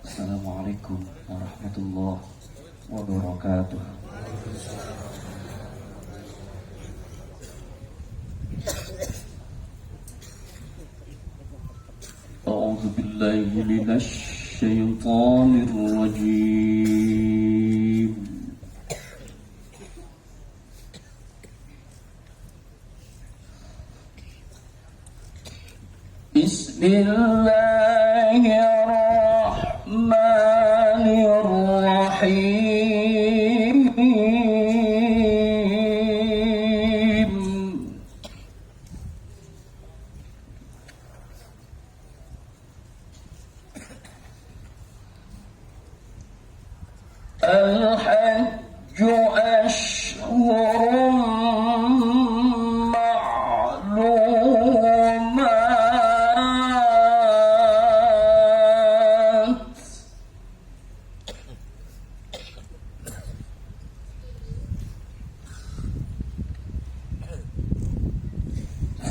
Assalamualaikum warahmatullahi wabarakatuh. A'udzu billahi minasy syaithanir rajim. Bismillahirrahmanirrahim. Al-hajju ashhurun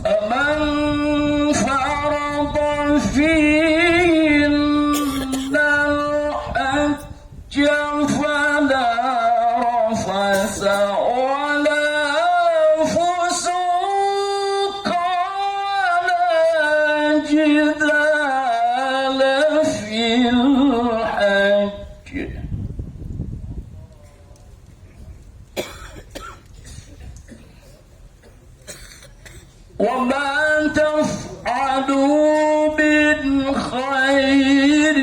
فمن فرض فيهن الحج فلا رفث ولا فسوق ولا جدال في الحج وما تفعلوا من خير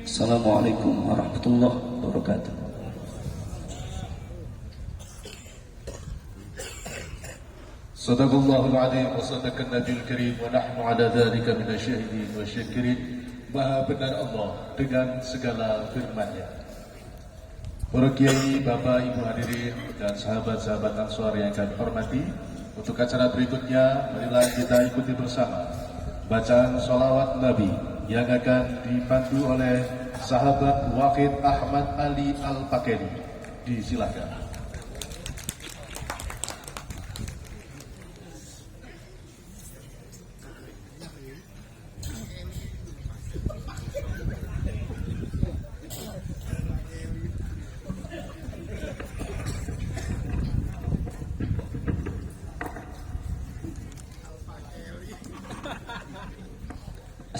Assalamualaikum warahmatullahi wabarakatuh. Sadaqallahul azim wa sadaqan nabiyul karim wa nahnu ala dzalika minasyahidin wa syakirin. Maha benar Allah dengan segala firman-Nya. Para kiai, bapak, ibu hadirin dan sahabat-sahabat Ansor yang kami hormati, untuk acara berikutnya marilah kita ikuti bersama bacaan sholawat Nabi yang akan dipandu oleh sahabat Waqid Ahmad Ali Al-Pakeni. Disilakan.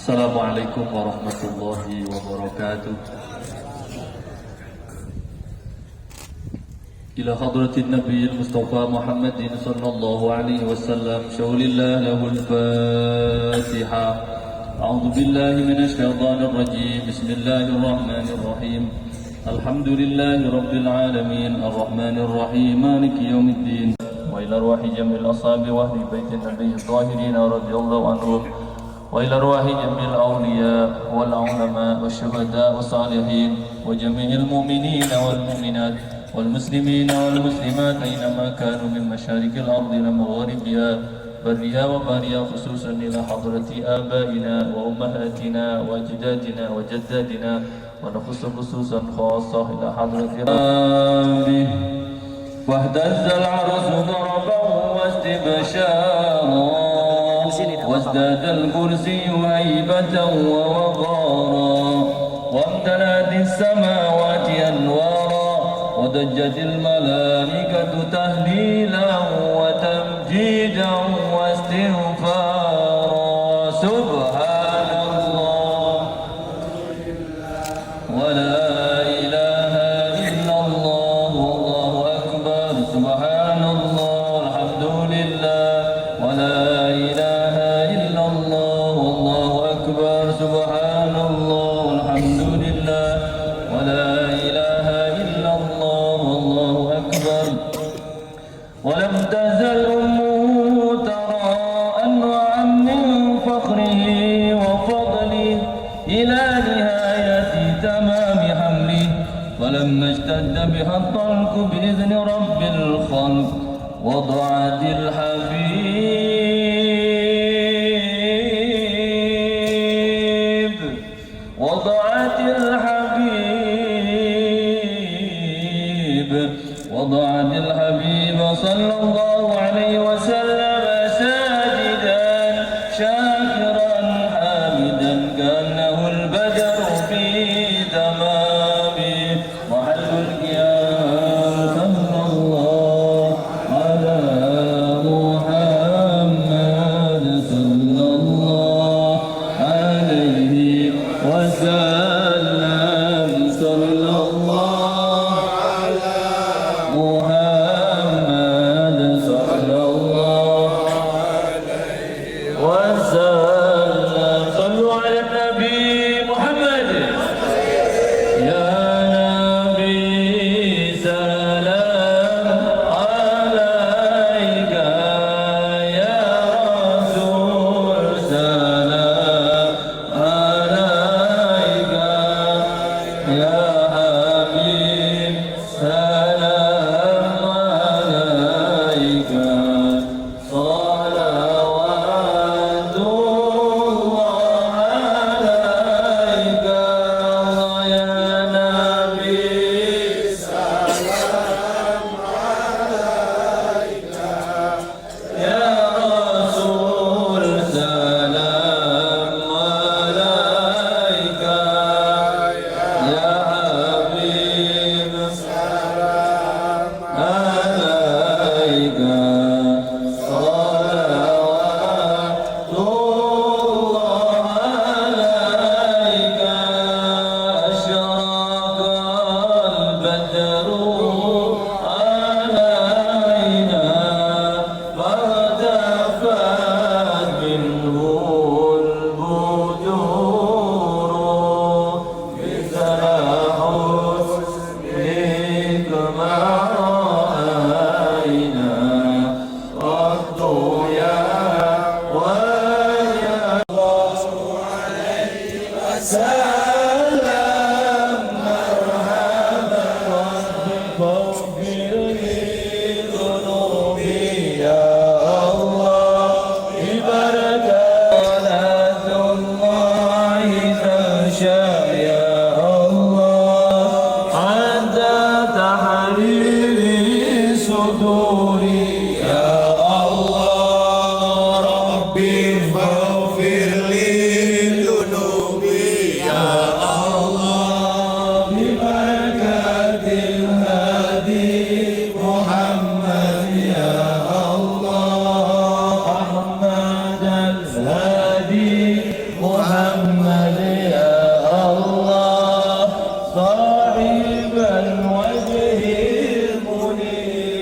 Assalamualaikum warahmatullahi wabarakatuh. Ila hadratin Nabi Mustafa Muhammadin sallallahu alaihi wasallam, syawlillah lahul Fatiha. A'udzu billahi minasy syaithanir rajim. Bismillahirrahmanirrahim. Alhamdulillahi rabbil alamin, arrahmanir rahim, maliki yaumiddin. Wa ila arwahi jamil ashabi wa ahli baitin nabiyyi tahirin radhiyallahu anhum. وإلى أرواح جميع الأولياء والعلماء والشهداء والصالحين وجميع المؤمنين والمؤمنات والمسلمين والمسلمات أينما كانوا من مشارق الأرض ومغاربها برها وبرها، خصوصا إلى حضرة آبائنا وأمهاتنا وأجدادنا وجداتنا، ونخص خصوصا خاصة إلى حضرة ربه. واهتز العرش ضربا واستبشارا، وازداد الكرسي هيبة ووقارا، وامتلأت السماوات أنوارا، وضجت الملائكة تهليلا وتمجيدا واستغفارا. سبحان الله ولا إله إلا الله والله أكبر. سبحان الله الحمد لله ولا إله إلا الله والله أكبر. سبحان الله الحمد لله ولا إله إلا الله والله أكبر. ولم تزل أمه ترى أنواعا من فخره وفضله إلى نهاية تمام حمله، فلما اشتد بها الطلق بإذن رب الخلق وضعت الحبيب الله عليه وسلم صلى الله على محمد صلى الله عليه وسلم صلوا على النبي محمد يا نبي سلام عليك يا رسول سلام عليك يا حبيب سلام عليك صلوات الله عليك يا نبي سلام عليك يا رسول سلام عليك يا حبيب سلام عليك صلوات الله عليك أشرق البدر علينا فارتفعت منه البدور مثل حسنك ما رأينا قط يا ويا سلام مرحبا فاغفر لي ذنوبي يا الله ببركة صلاة الله تغشى يا الله حتى تحرير صدوري يا الله ربي فاغفر لي ذنوبي يا الله ببركة الهادي محمد يا الله أحمد الهادي محمد يا الله صاحب الوجه المنير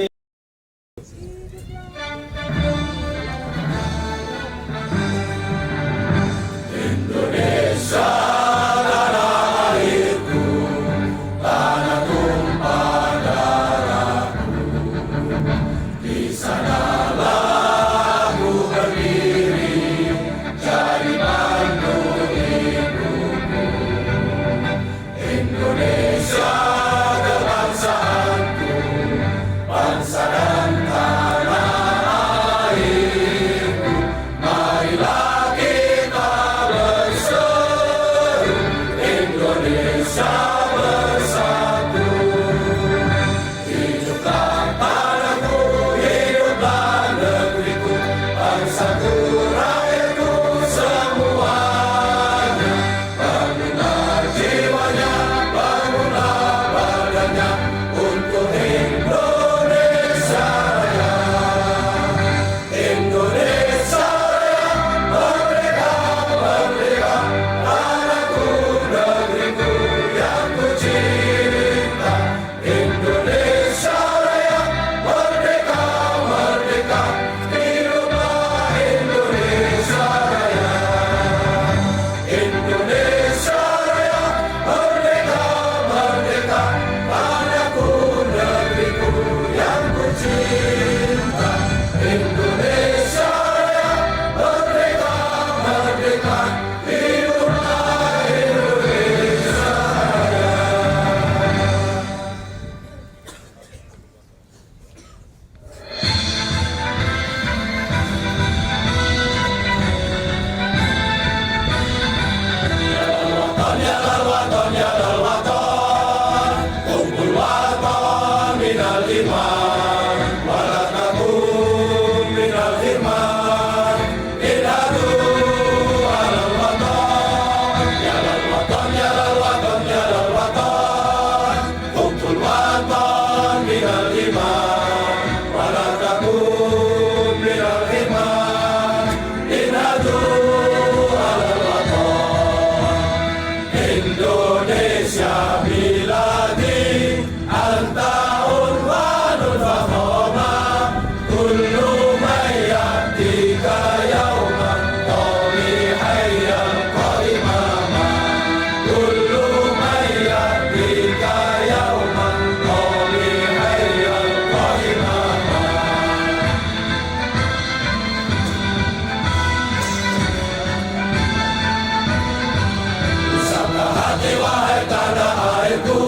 hati wahai tanah airku,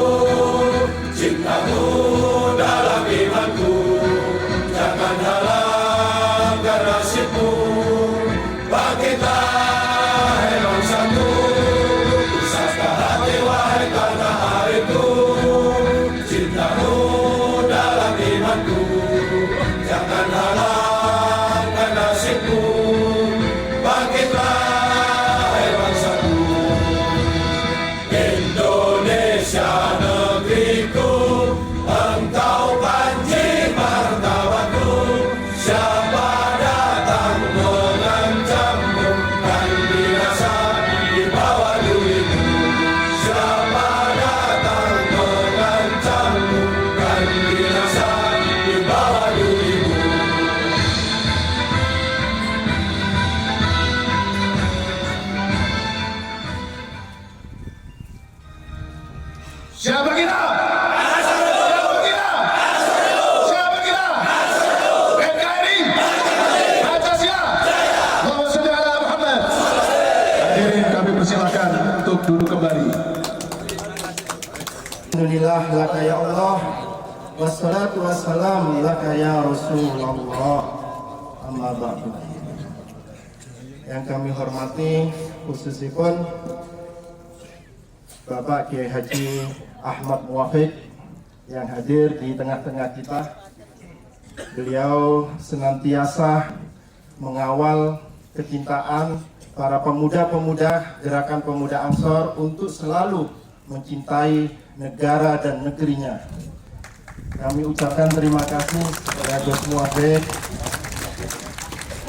cintamu dalam imanku, jangan halangkan nasibmu, bangkitlah hai bangsaku, usahkan hati wahai tanah airku, cintamu dalam imanku, jangan halangkan nasibmu, bangkitlah hai bangsaku. Indonesia negeriku, engkau panji martabatku, siapa datang mengancammu, kan binasa di bawah durimu. Siapa datang mengancammu, kan binasa di bawah durimu. Siapa kita? Siapa kita? Siapa kita? NKRI Pancasila. Allahumma sholli ala Muhammad. Hadirin kami persilakan untuk duduk kembali. Alhamdulillah laka ya Allah, wassalatu wassalam laka ya Rasulullah, amma ba'du. Yang kami hormati khususipun Bapak Kiai Haji Ahmad Muwafiq yang hadir di tengah-tengah kita. Beliau senantiasa mengawal kecintaan para pemuda-pemuda Gerakan Pemuda Ansor untuk selalu mencintai negara dan negerinya. Kami ucapkan terima kasih kepada Gus Muwafiq.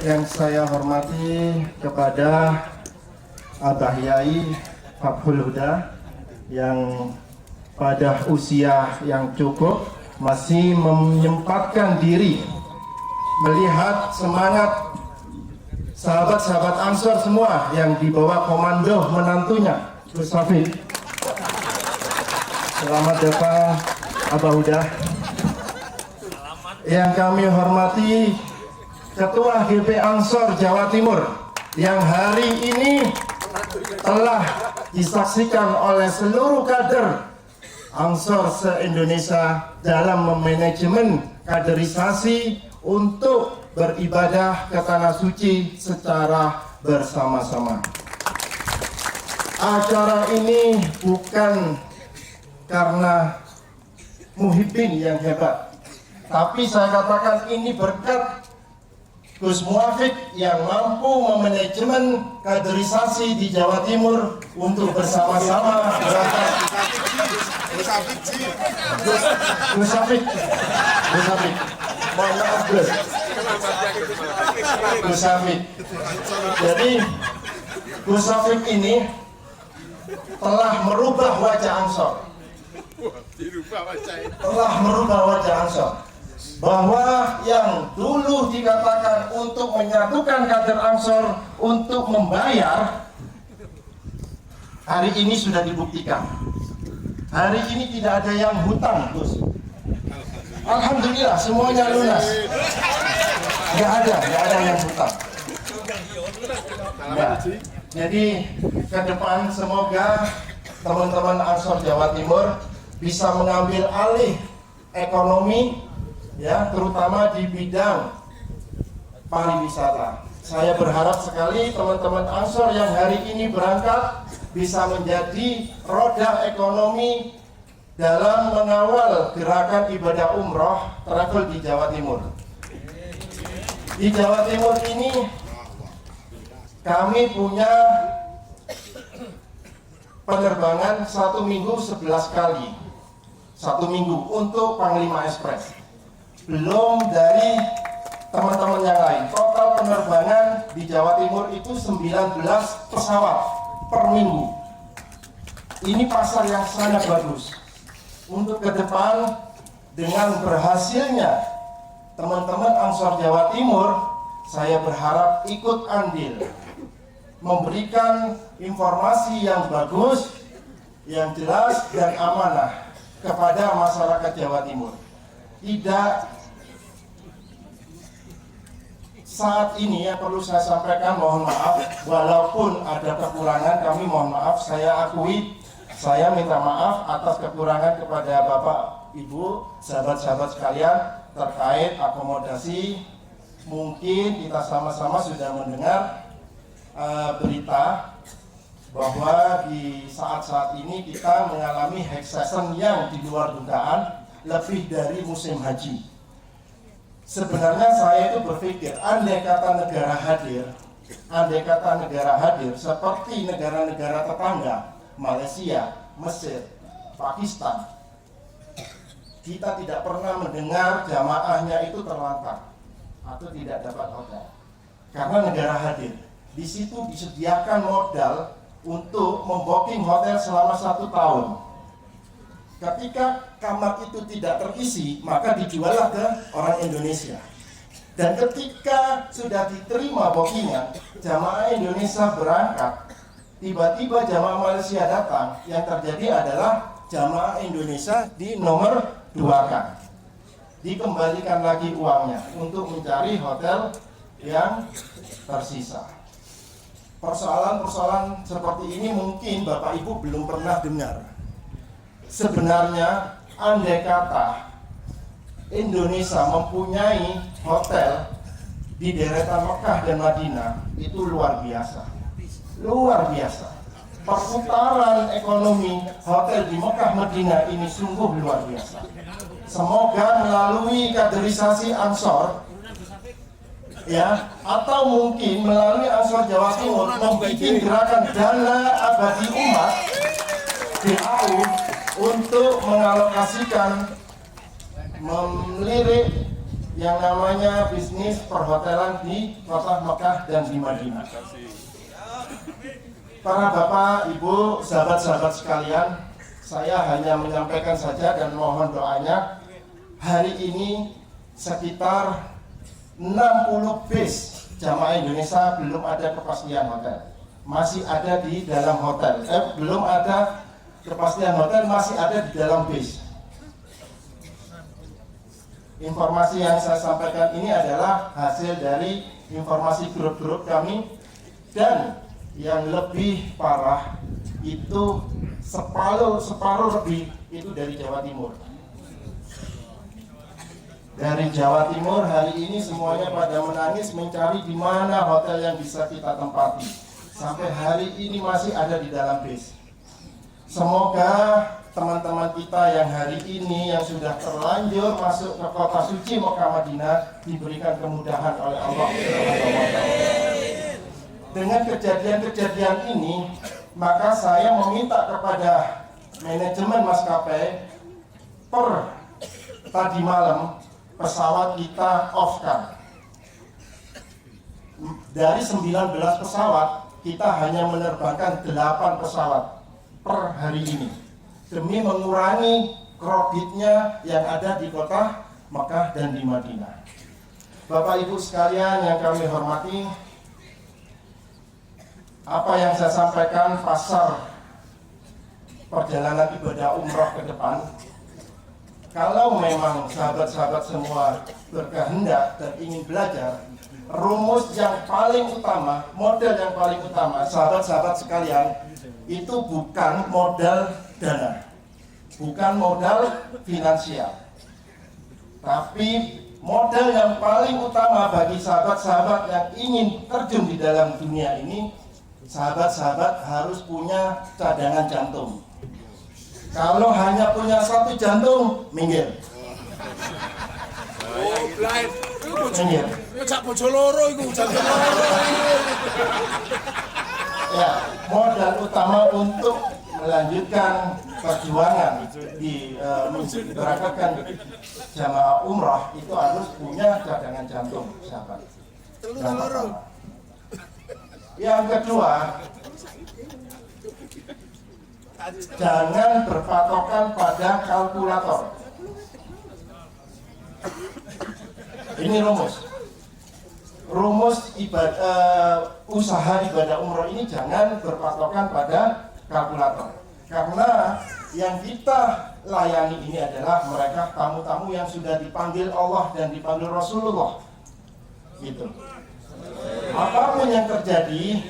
Yang saya hormati kepada Abah Yai Fathul Huda yang pada usia yang cukup masih menyempatkan diri melihat semangat sahabat-sahabat Ansor semua yang dibawa komando menantunya Gus Hafiz. Selamat datang Abah Huda. Yang kami hormati Ketua GP Ansor Jawa Timur yang hari ini telah disaksikan oleh seluruh kader Ansor se-Indonesia dalam memanajemen kaderisasi untuk beribadah ke Tanah Suci secara bersama-sama. Acara ini bukan karena Muhyiddin yang hebat, tapi saya katakan ini berkat Gus Muwafiq yang mampu memanajemen kaderisasi di Jawa Timur untuk bersama-sama Gus Hafiz. Mohon maaf Gus Hafiz. Jadi Gus Hafiz ini telah merubah wajah Ansor. Bahwa yang dulu dikatakan untuk menyatukan kader Ansor untuk membayar, hari ini sudah dibuktikan. Hari ini tidak ada yang hutang, Gus. Alhamdulillah semuanya lunas. Nggak ada yang hutang. Ya. Jadi ke depan semoga teman-teman Ansor Jawa Timur bisa mengambil alih ekonomi, ya, terutama di bidang pariwisata. Saya berharap sekali teman-teman Ansor yang hari ini berangkat bisa menjadi roda ekonomi dalam mengawal gerakan ibadah umroh travel di Jawa Timur. Di Jawa Timur ini kami punya penerbangan 1 minggu 11 kali. 1 minggu untuk Panglima Express. Belum dari teman-teman yang lain. Total penerbangan di Jawa Timur itu 19 pesawat per minggu. Ini pasar yang sangat bagus. Untuk ke depan dengan berhasilnya teman-teman Ansor Jawa Timur, saya berharap ikut andil memberikan informasi yang bagus, yang jelas dan amanah kepada masyarakat Jawa Timur. Tidak saat ini yang perlu saya sampaikan, mohon maaf, walaupun ada kekurangan, kami mohon maaf, saya akui Saya minta maaf atas kekurangan kepada Bapak, Ibu, sahabat-sahabat sekalian terkait akomodasi. Mungkin kita sama-sama sudah mendengar berita bahwa di saat-saat ini kita mengalami high season yang di luar dugaan lebih dari musim haji. Sebenarnya saya itu berpikir, andai kata negara hadir seperti negara-negara tetangga, Malaysia, Mesir, Pakistan, kita tidak pernah mendengar jamaahnya itu terlantar atau tidak dapat hotel. Karena negara hadir, di situ disediakan modal untuk membooking hotel selama 1 tahun. Ketika kamar itu tidak terisi, maka dijuallah ke orang Indonesia. Dan ketika sudah diterima bookingnya, jamaah Indonesia berangkat, tiba-tiba jamaah Malaysia datang. Yang terjadi adalah jamaah Indonesia di nomor 2-kan. Dikembalikan lagi uangnya untuk mencari hotel yang tersisa. Persoalan-persoalan seperti ini mungkin Bapak Ibu belum pernah dengar. Sebenarnya andai kata Indonesia mempunyai hotel di deretan Mekah dan Madinah, itu luar biasa. Luar biasa. Perputaran ekonomi hotel di Mekah Madinah ini sungguh luar biasa. Semoga melalui kaderisasi Ansor, ya, atau mungkin melalui Ansor Jawa Timur membuat gerakan dana abadi umat DAU untuk mengalokasikan melirik yang namanya bisnis perhotelan di kota Mekah dan di Madinah. Para Bapak, Ibu, sahabat-sahabat sekalian, saya hanya menyampaikan saja dan mohon doanya. Hari ini sekitar 60 bis jamaah Indonesia belum ada kepastian hotel. Masih ada di dalam hotel. Belum ada kepastian hotel, masih ada di dalam bis. Informasi yang saya sampaikan ini adalah hasil dari informasi grup-grup kami, dan yang lebih parah itu separuh lebih itu dari Jawa Timur. Dari Jawa Timur hari ini semuanya pada menangis mencari di mana hotel yang bisa kita tempati. Sampai hari ini masih ada di dalam bis. Semoga teman-teman kita yang hari ini yang sudah terlanjur masuk ke kota suci Mekah Madinah diberikan kemudahan oleh Allah. Dengan kejadian-kejadian ini, maka saya meminta kepada manajemen maskapai per tadi malam pesawat kita off-kan. Dari 19 pesawat, kita hanya menerbangkan 8 pesawat per hari ini, demi mengurangi kreditnya yang ada di kota Mekah dan di Madinah. Bapak Ibu sekalian yang kami hormati, apa yang saya sampaikan pasar perjalanan ibadah umroh ke depan, kalau memang sahabat-sahabat semua berkehendak dan ingin belajar, rumus yang paling utama, model yang paling utama, sahabat-sahabat sekalian, itu bukan modal dana, bukan modal finansial, tapi modal yang paling utama bagi sahabat-sahabat yang ingin terjun di dalam dunia ini, sahabat-sahabat harus punya cadangan jantung. Kalau hanya punya 1 jantung, minggir. Oh, blind. Minggir. Cak bojo loro iku, jantung loro. Ya, modal utama untuk melanjutkan perjuangan di memberangkatkan jamaah umrah itu harus punya cadangan jantung, sahabat. Yang pertama. Yang kedua, jangan berpatokan pada kalkulator. Ini rumus usaha ibadah umroh ini jangan berpatokan pada kalkulator, karena yang kita layani ini adalah mereka tamu-tamu yang sudah dipanggil Allah dan dipanggil Rasulullah, gitu. Apapun yang terjadi,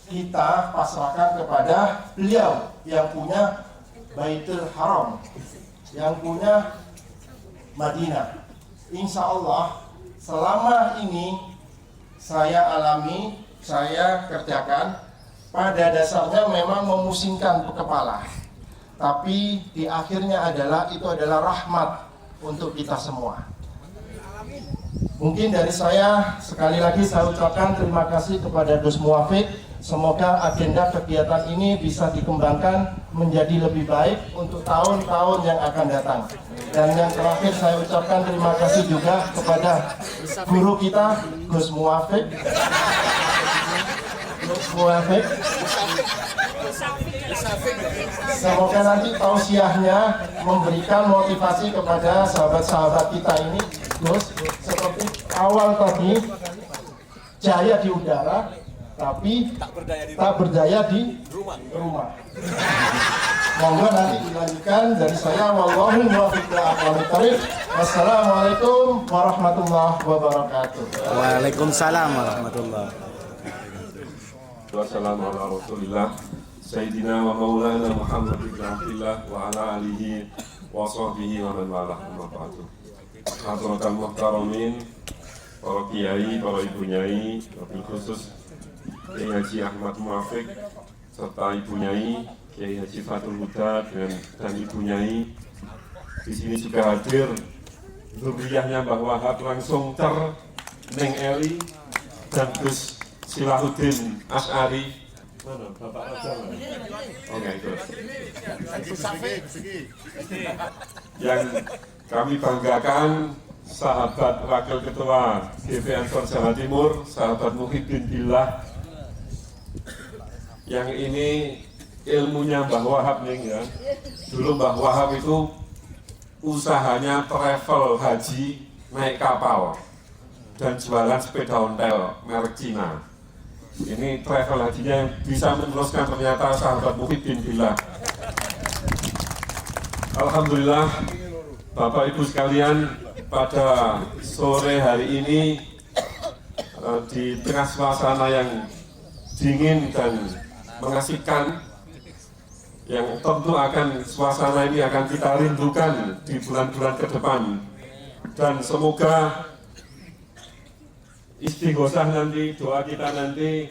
kita pasrahkan kepada beliau yang punya Baitul Haram, yang punya Madinah. Insya Allah selama ini saya alami, saya kerjakan, pada dasarnya memang memusingkan kepala, tapi di akhirnya itu adalah rahmat untuk kita semua. Mungkin dari saya sekali lagi saya ucapkan terima kasih kepada Gus Muafiq. Semoga agenda kegiatan ini bisa dikembangkan menjadi lebih baik untuk tahun-tahun yang akan datang. Dan yang terakhir saya ucapkan terima kasih juga kepada guru kita Gus Muafiq. Semoga nanti tausiahnya memberikan motivasi kepada sahabat-sahabat kita ini, Gus, seperti awal tadi, jaya di udara, tapi tak berdaya di rumah. Monggo nanti dilanjutkan dari saya. Wallahul muwaffiq ila aqwamit thoriq. Wassalamualaikum warahmatullahi wabarakatuh. Waalaikumsalam warahmatullahi wabarakatuh. Wassalamu ala rasulillah Sayyidina wa maulana Muhammad ibn Abdillah wa ala alihi wa sahbihi wa man walah amma ba'du. Hadratul muhtaramin, para kiai, para ibu nyai, wabil khusus Kiai Haji Ahmad Muafiq serta ibu nyai Kiai Haji Fatul Huda dan ibu nyai. Di sini juga hadir zuriyahnya Mbah Wahab langsung Neng Eli dan Gus Silahuddin Asy'ari. Mana Bapak Raja? Oke, itu. Yang kami banggakan sahabat Wakil Ketua GP Ansor Jawa Timur, sahabat Muhyiddin Billah. Yang ini ilmunya Mbah Wahab nih ya. Dulu Mbah Wahab itu usahanya travel haji naik kapal dan jualan sepeda ontel merek Cina. Ini travel hajinya yang bisa meneruskan ternyata sahabat Muhyiddin Billah. Alhamdulillah, Bapak Ibu sekalian, pada sore hari ini di tengah suasana yang dingin dan mengasihkan, yang tentu suasana ini akan kita rindukan di bulan-bulan ke depan. Dan semoga istighosah nanti, doa kita nanti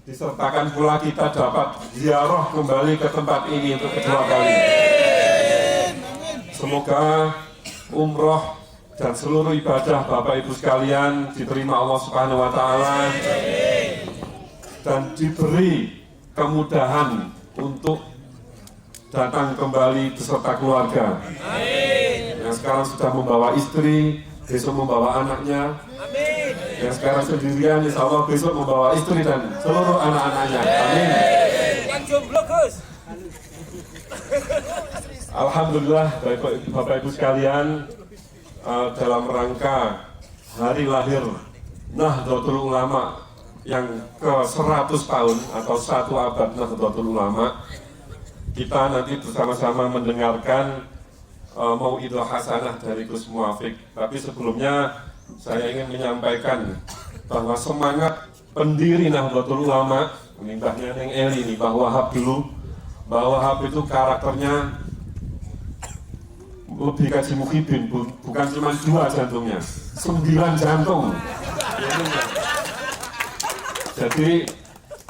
disertakan pula kita dapat ziarah kembali ke tempat ini untuk kedua kali. Semoga umroh dan seluruh ibadah Bapak Ibu sekalian diterima Allah Subhanahu wa Ta'ala dan diberi kemudahan untuk datang kembali beserta keluarga. Yang sekarang sudah membawa istri, besok membawa anaknya. Yang sekarang sendirian, insya Allah besok membawa istri dan seluruh anak-anaknya. Amin. Alhamdulillah, Bapak Ibu sekalian, dalam rangka hari lahir Nahdlatul Ulama yang ke-100 tahun atau 1 abad Nahdlatul Ulama, kita nanti bersama-sama mendengarkan mau'idhah hasanah dari Gus Muafiq. Tapi sebelumnya saya ingin menyampaikan bahwa semangat pendiri Nahdlatul Ulama, mbahnya Neng Eli ini, Mbah Wahab dulu. Mbah Wahab itu karakternya lebih kaji Muhyiddin, bukan cuma 2 jantungnya, 9 jantung. Jadi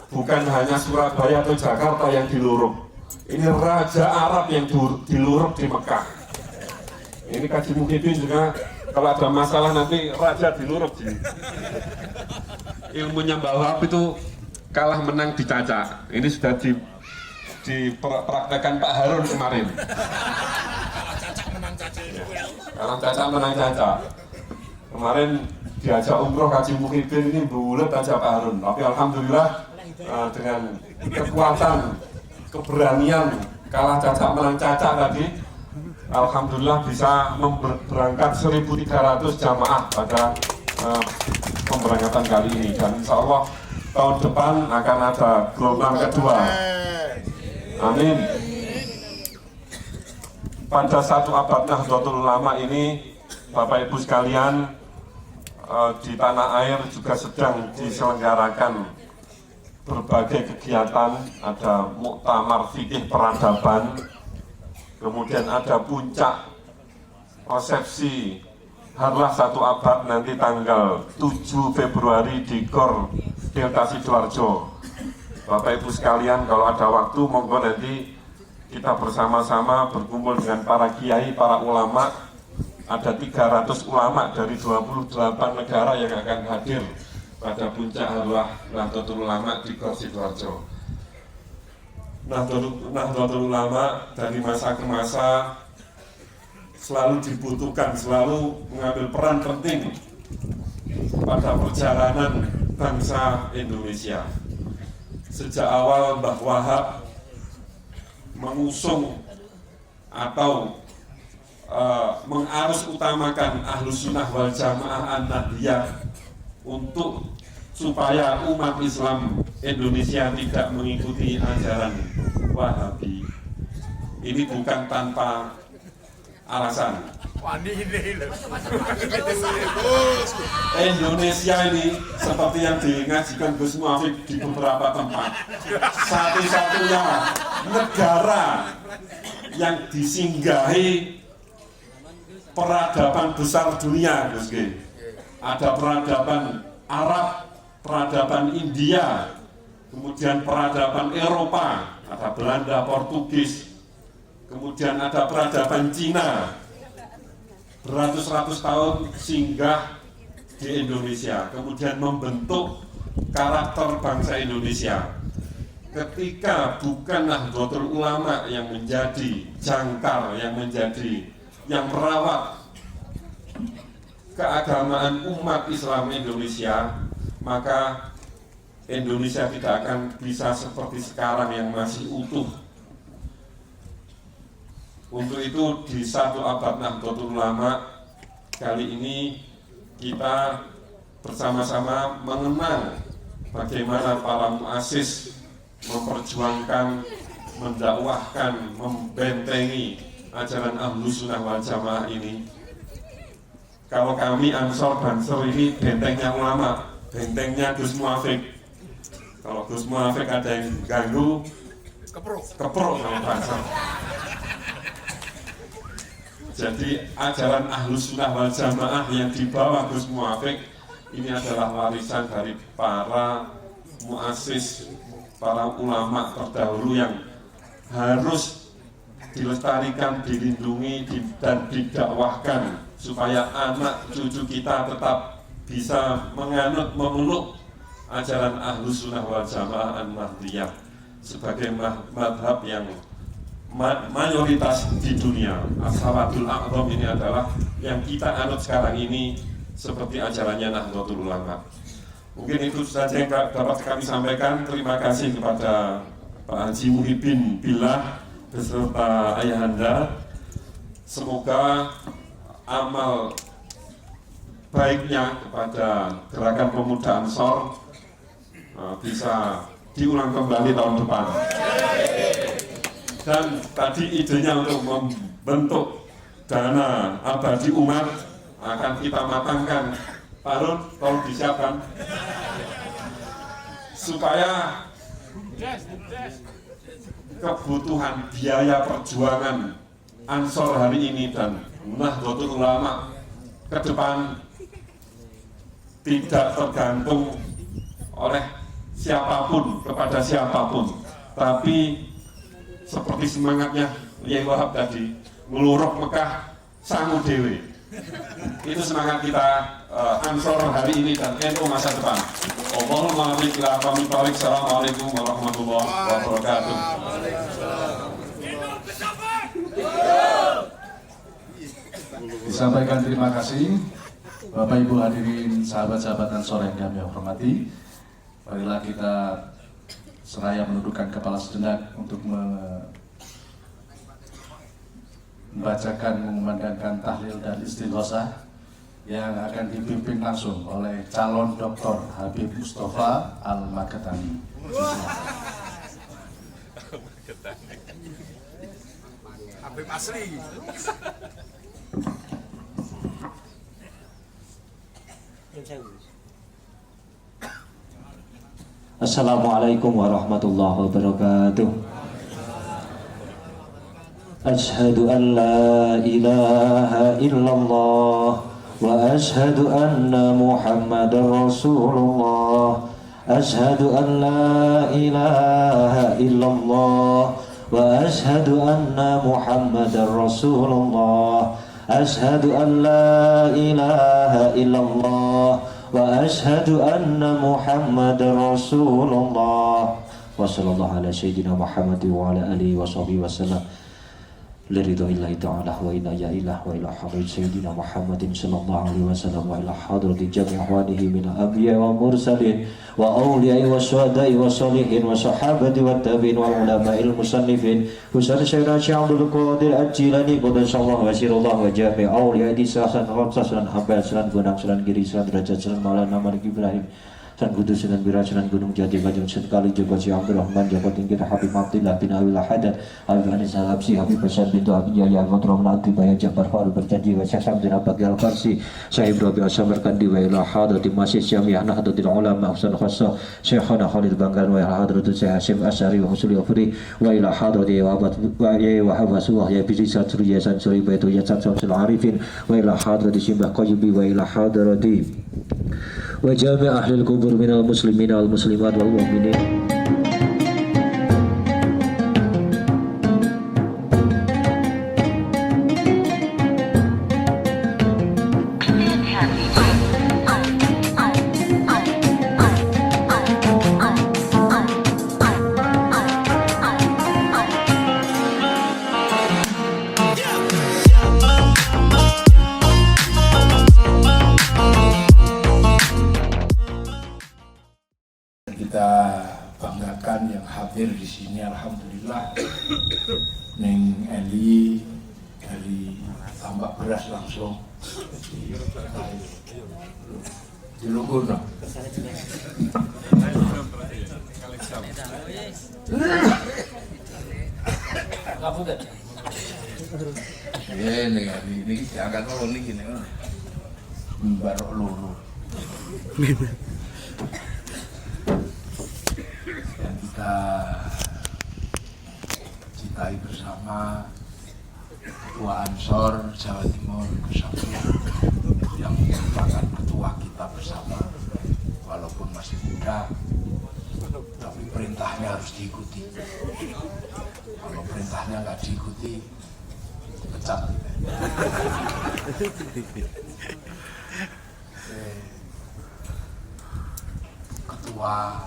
bukan hanya Surabaya atau Jakarta yang diluruk, ini Raja Arab yang diluruk di Mekah. Ini kaji Muhyiddin juga, kalau ada masalah nanti Raja diluruk sih. Ilmunya Mbah Wahab itu kalah menang dicacak. Ini sudah dipraktekkan Pak Harun kemarin. Karena caca menang caca. Kemarin diajak umroh kaji Muhyiddin ini bulat aja Pak Harun. Tapi alhamdulillah dengan kekuatan, keberanian kalah caca menang caca tadi, alhamdulillah bisa berangkat 1.300 jamaah pada pemberangkatan kali ini. Dan insya Allah tahun depan akan ada gelombang kedua. Amin. Pada 1 abad Nahdlatul Ulama ini, Bapak Ibu sekalian, di tanah air juga sedang diselenggarakan berbagai kegiatan. Ada muktamar fikih peradaban kemudian ada puncak resepsi Harlah 1 Abad nanti tanggal 7 Februari di Gor Delta Sidoarjo. Bapak Ibu sekalian, kalau ada waktu monggo nanti kita bersama-sama berkumpul dengan para kiai, para ulama. Ada 300 ulama dari 28 negara yang akan hadir pada puncak Harlah Nahdlatul Ulama di Gor Sidoarjo. Nahdlatul Ulama dari masa ke masa selalu dibutuhkan, selalu mengambil peran penting pada perjalanan bangsa Indonesia. Sejak awal Mbah Wahab mengusung atau mengarus utamakan Ahlus Sunnah wal Jamaah An-Nahdliyah untuk supaya umat Islam Indonesia tidak mengikuti ajaran Wahabi. Ini bukan tanpa alasan. Indonesia ini seperti yang dingajikan Gus Muafik di beberapa tempat, satu-satunya negara yang disinggahi peradaban besar dunia, Gus G. Ada peradaban Arab, peradaban India, kemudian peradaban Eropa, ada Belanda, Portugis, kemudian ada peradaban Cina, beratus-ratus tahun singgah di Indonesia, kemudian membentuk karakter bangsa Indonesia. Ketika bukan Nahdlatul Ulama yang menjadi jangkar, yang merawat keagamaan umat Islam Indonesia, maka Indonesia tidak akan bisa seperti sekarang yang masih utuh. Untuk itu di 1 Abad Nahdlatul Ulama kali ini kita bersama-sama mengenang bagaimana para muassis memperjuangkan, mendakwahkan, membentengi ajaran Ahlus Sunnah wal Jamaah ini. Kalau kami Ansor Banser ini bentengnya ulama, bentengnya Gus Muafik. Kalau Gus Muafik ada yang ganggu, keprok sama Banser. Jadi ajaran Ahlus Sunnah wal Jamaah yang dibawa Gus Muafik ini adalah warisan dari para muassis, para ulama terdahulu yang harus dilestarikan, dilindungi, dan didakwahkan supaya anak cucu kita tetap bisa menganut, memeluk ajaran Ahlus Sunnah wal Jamaah An-Nahdliyah sebagai madhab yang mayoritas di dunia. As-Sawadul A'zam ini adalah yang kita anut sekarang ini seperti ajarannya Nahdlatul Ulama. Mungkin itu saja yang dapat kami sampaikan. Terima kasih kepada Pak Haji Muhyiddin Billah beserta ayahanda. Semoga amal baiknya kepada Gerakan Pemuda Ansor bisa diulang kembali tahun depan. Dan tadi idenya untuk membentuk dana abadi umat akan kita matangkan. Pak Run, tolong disiapkan supaya kebutuhan biaya perjuangan Ansor hari ini dan Nahdlatul Ulama ke depan tidak tergantung oleh siapapun kepada siapapun, tapi seperti semangatnya Yai Wahab tadi, ngeluruk Mekah sangu dewe. Itu semangat kita Ansor hari ini dan NU masa depan. Allahumma barik la kami barik. Assalamualaikum warahmatullahi wabarakatuh. Disampaikan terima kasih Bapak Ibu hadirin, sahabat-sahabat Ansor yang kami hormati. Marilah kita seraya menundukkan kepala sejenak untuk membacakan, mengumandangkan tahlil dan istighosah yang akan dipimpin langsung oleh calon Dr. Habib Mustafa Al-Makatani. Habib asli. Assalamualaikum warahmatullahi wabarakatuh. أشهد أن لا إله إلا الله وأشهد أن محمدا رسول الله أشهد أن لا إله إلا الله وأشهد أن محمدا رسول الله أشهد أن لا إله إلا الله وأشهد أن محمدا رسول الله وصلى الله على سيدنا محمد وعلى آله وصحبه وسلم لرضا الله تعالى وإلى يا إله وإلى حضرة سيدنا محمد صلى الله عليه وسلم وإلى حضرة جميع أخوانه من الأنبياء والمرسلين وأولياء والشهداء والصالحين والصحابة والتابعين والعلماء المصنفين خصوصا سيدنا الشيخ عبد القادر الجيلاني قدس الله وسير الله وجميع أولياء di sasan Rotsa Sunan Ampel Sunan Gunung Sunan Giri Sunan Derajat Sunan Maulana Malik Ibrahim Sunan Kudus Sunan Bira Sunan Gunung Jati Bajang Sekali Joko Syekh Abdul Rahman Joko Tinggi Habib Abdillah bin Awil Haddad Habib Anis Al-Habsi Habib Hasan bintu Abi Yahya Al-Madrah Nanti Bayar Jabar Farul berjanji wa Syekh Samdin Abagi Al-Farsi Syekh Ibrahim Al-Samarkandi wa ila hadrati Masjid Jami'ah Nahdlatul Ulama Husain Khassah Syekhana Khalid Banggan wa ila hadratu Syekh Hasyim Asy'ari wa Husuli Afri wa ila hadrati wa Habasulah ya Bizi Satri Yasan Suri Baitu Yasan Samsul Arifin wa ila hadrati Simbah Qayyubi wa ila hadrati wa jami' ahli al-kubur minal muslimin wal muslimat wal mu'minin Kita banggakan yang hadir di sini, alhamdulillah. Neng Eli dari tambak beras langsung di Lugono. Ini diangkat orang ini gini, barok luru. Yang kita cintai bersama Ketua Ansor Jawa Timur Gus Syafri yang merupakan ketua kita bersama, walaupun masih muda tapi perintahnya harus diikuti. Kalau perintahnya nggak diikuti pecat. Ketua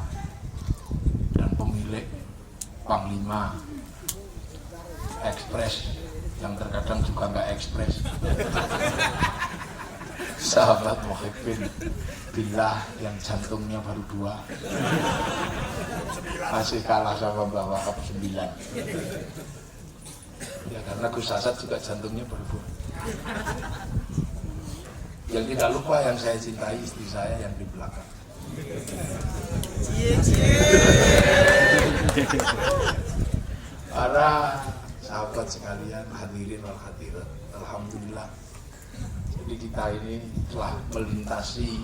dan pemilik Panglima Ekspres yang terkadang juga nggak ekspres, sahabat Muhibbin Billah yang jantungnya baru 2, masih kalah sama Mbak Wahab 9 ya, karena Gus Asad juga jantungnya baru 2. Yang tidak lupa yang saya cintai istri saya yang di belakang. Para sahabat sekalian, hadirin wal hadirat, alhamdulillah. Jadi kita ini telah melintasi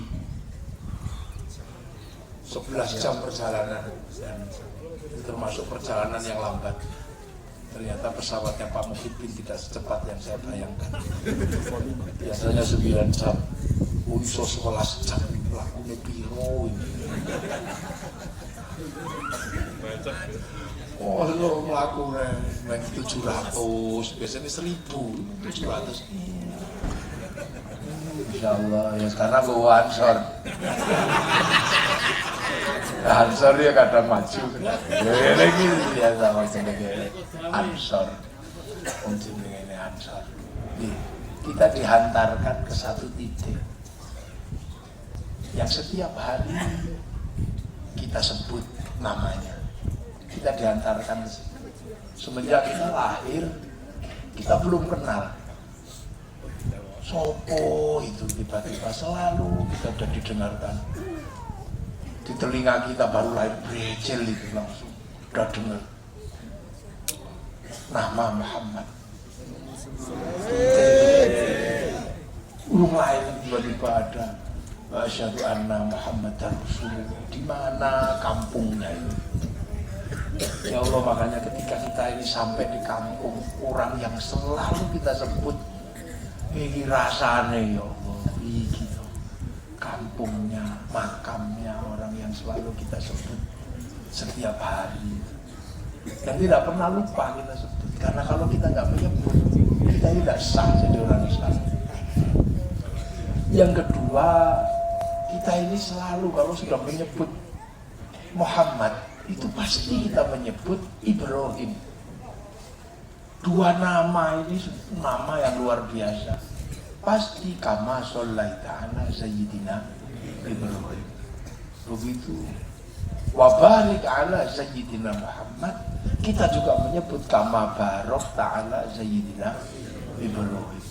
11 jam perjalanan, dan termasuk perjalanan yang lambat. Ternyata pesawatnya Pak Muhyiddin tidak secepat yang saya bayangkan. Biasanya 9 jam, Unso 11 jam, lakunya biro ini. Oh, lo melaku main 700, biasanya 1.700. Insya Allah, ya karena gue Ansor. Ansor dia kadang maju. Ya lagi ya sama sebagai Ansor. Untuk ini Ansor. Kita dihantarkan ke satu titik yang setiap hari kita sebut namanya. Kita dihantarkan ke situ. Semenjak kita lahir, kita belum kenal sopo itu, tiba-tiba selalu kita sudah didengarkan di telinga kita. Baru lahir brecel itu langsung udah dengar nama Muhammad. Belum lahir tiba-tiba ada asyhadu anna Muhammadar Rasulullah. Di mana kampungnya itu? Ya Allah, makanya ketika kita ini sampai di kampung, orang yang selalu kita sebut ini rasane ya Allah, ini gitu. Kampungnya, makamnya orang yang selalu kita sebut setiap hari. Dan tidak pernah lupa kita sebut. Karena kalau kita nggak menyebut, kita tidak sah jadi orang Islam. Yang kedua, kita ini selalu kalau sudah menyebut Muhammad, itu pasti kita menyebut Ibrahim. Dua nama ini nama yang luar biasa. Pasti kama shollaita ala sayyidina Ibrahim. Begitu. Wa barik ala sayyidina Muhammad. Kita juga menyebut kama barakta ala sayyidina Ibrahim.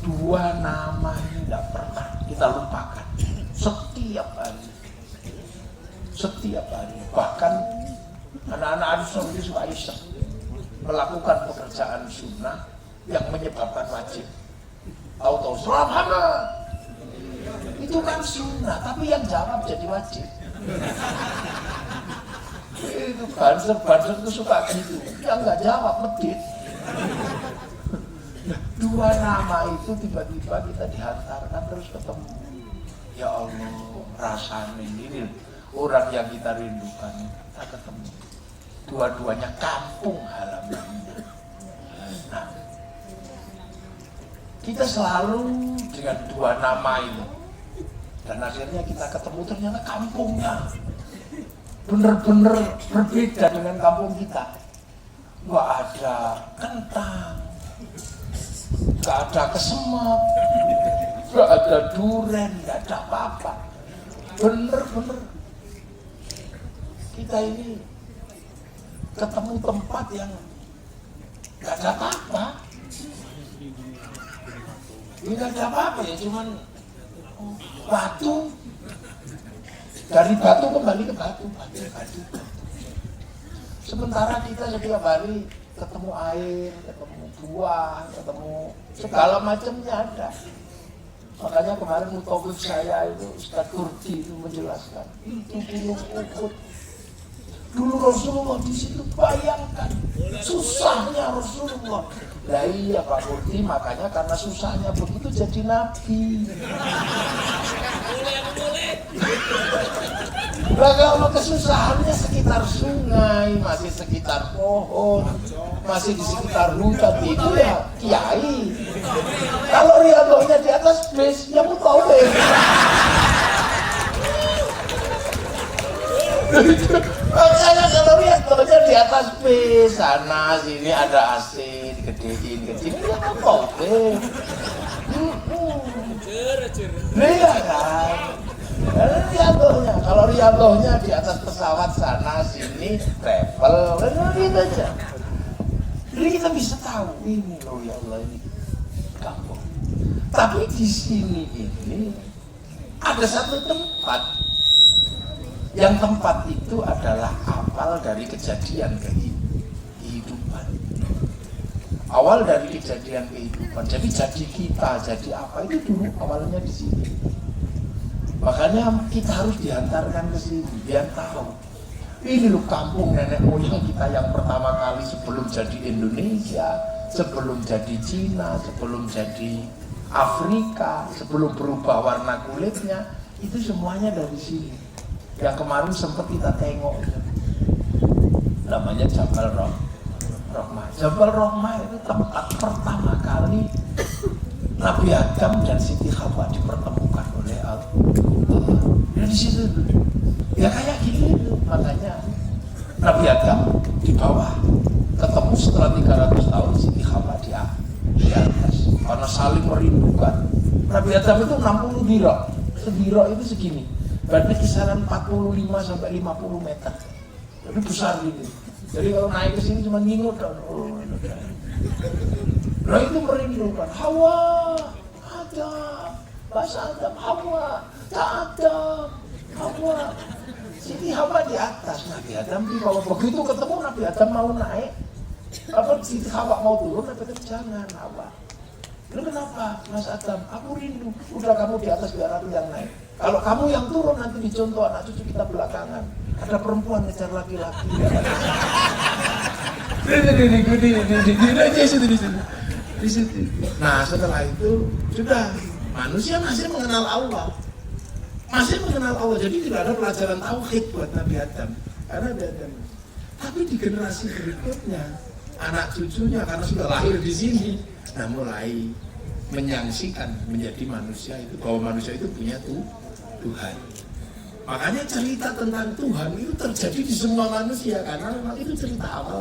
Dua nama ini tidak pernah kita lupakan. Setiap hari. Setiap hari, bahkan anak-anak Ansor itu suka iseng melakukan pekerjaan sunnah yang menyebabkan wajib. Tahu-tahu sholat Muhammad itu kan sunnah, tapi yang jawab jadi wajib. Itu banser itu suka gitu, yang nggak jawab medit. Dua nama itu tiba-tiba kita dihantarkan terus ketemu. Ya Allah, rasanya ini orang yang kita rindukan, kita ketemu. Dua-duanya kampung halamannya. Nah, kita selalu dengan dua nama ini. Dan akhirnya kita ketemu ternyata kampungnya bener-bener berbeda dengan kampung kita. Nggak ada kentang, nggak ada kesemak, nggak ada duren, nggak ada apa-apa. Bener-bener kita ini ketemu tempat yang nggak ada apa-apa. Ini nggak ada apa-apa ya, cuman batu. Dari batu kembali ke batu. Sementara kita setiap hari ketemu air, ketemu buah, ketemu segala macamnya ada. Makanya kemarin mutawif saya itu Ustaz Kurdi itu menjelaskan itu gunung Uhud. Dulu Rasulullah di situ, bayangkan susahnya Rasulullah. Lah iya Pak Kurdi, makanya karena susahnya begitu jadi nabi. Lah kalau kesusahannya sekitar sungai, masih sekitar pohon, masih di sekitar hutan, itu ya kiai. Kalau riadohnya di atas bis, ya mutawif. Makanya kalau riadohnya di atas bis, sana sini ada AC, digedein, ya mutawif. Iya kan? Kalau riadohnya di atas pesawat sana sini travel, gitu aja. Jadi kita bisa tahu ini loh ya Allah ini kampung. Tapi di sini ini ada satu tempat, yang tempat itu adalah awal dari kejadian kehidupan. Awal dari kejadian kehidupan. Jadi kita, jadi apa itu dulu awalnya di sini. Makanya kita harus diantarkan ke sini biar tahu. Ini loh kampung nenek moyang kita yang pertama kali sebelum jadi Indonesia, sebelum jadi Cina, sebelum jadi Afrika, sebelum berubah warna kulitnya, itu semuanya dari sini. Yang kemarin sempat kita tengok, namanya Jabal Rahmah. Jabal Rahmah itu tempat pertama kali Nabi Adam dan Siti Hawa dipertemukan oleh Allah. Di situ, ya kayak gini, makanya Nabi Adam di bawah, ketemu setelah 300 tahun Siti Hawa di atas, karena saling merindukan. Nabi Adam itu 60 dirok, sedirok itu segini, berarti kisaran 45 sampai 50 meter, jadi besar gini. Jadi kalau naik ke sini cuma ngingut, nah itu merindukan. Hawa, Adam, bahasa Adam, Hawa, tak Adam, Hawa. Siti Hawa di atas, Nabi Adam di bawah. Begitu ketemu Nabi Adam mau naik, apa Siti Hawa mau turun, Nabi Adam jangan Hawa. Lalu kenapa Mas Adam? Aku rindu. Udah kamu di atas biar aku yang naik. Kalau kamu yang turun nanti dicontoh anak cucu kita belakangan. Ada perempuan ngejar laki-laki. Di situ. Nah setelah itu sudah manusia masih mengenal Allah, jadi tidak ada pelajaran tauhid buat Nabi Adam karena Nabi Adam. Tapi di generasi berikutnya, anak cucunya karena sudah lahir di sini, nah mulai menyangsikan menjadi manusia itu bahwa manusia itu punya Tuhan. Makanya cerita tentang Tuhan itu terjadi di semua manusia karena memang itu cerita awal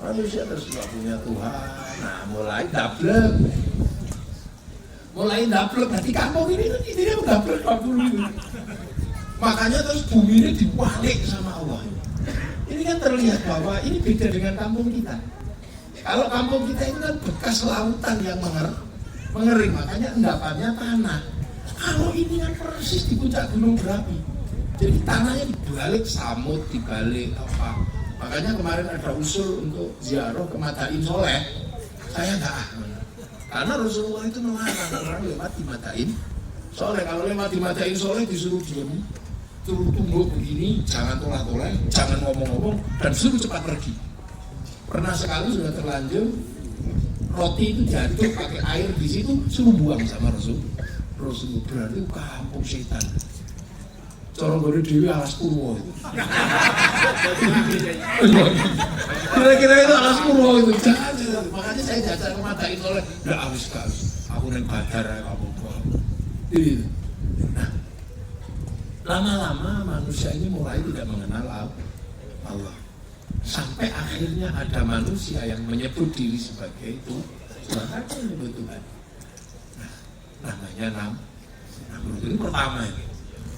manusia terus punya Tuhan. Nah mulai dablek. Nah di kampung ini kan intinya dablek dulu. Makanya terus bumi ini diwalik sama Allah. Ini kan terlihat bahwa ini beda dengan kampung kita. Kalau kampung kita ini kan bekas lautan yang mengering, makanya endapannya tanah. Kalau ini kan persis di puncak gunung berapi. Jadi tanahnya dibalik samud, dibalik apa. Makanya kemarin ada usul untuk ziarah ke Madain Soleh. Saya enggak karena Rasulullah itu melarang orang lewat di Madain Soleh. Kalau lewat di Madain Soleh disuruh diam, suruh tunggu begini, jangan tolak-tolak, jangan ngomong-ngomong, dan suruh cepat pergi. Pernah sekali sudah terlanjur roti itu jatuh pakai air di situ, suruh buang sama Rasulullah. Berarti kampung setan. Corong gede dewi alas purwo itu. Kira-kira itu alas purwo itu. Jangan. Makanya saya jajak ke Madain Soleh. Nggak harus. Aku neng badar ya kamu. Nah, lama-lama manusia ini mulai tidak mengenal Allah. Sampai akhirnya ada manusia yang menyebut diri sebagai itu. Tuhan menyebut Tuhan. Nah, namanya Namrud ini pertama ini.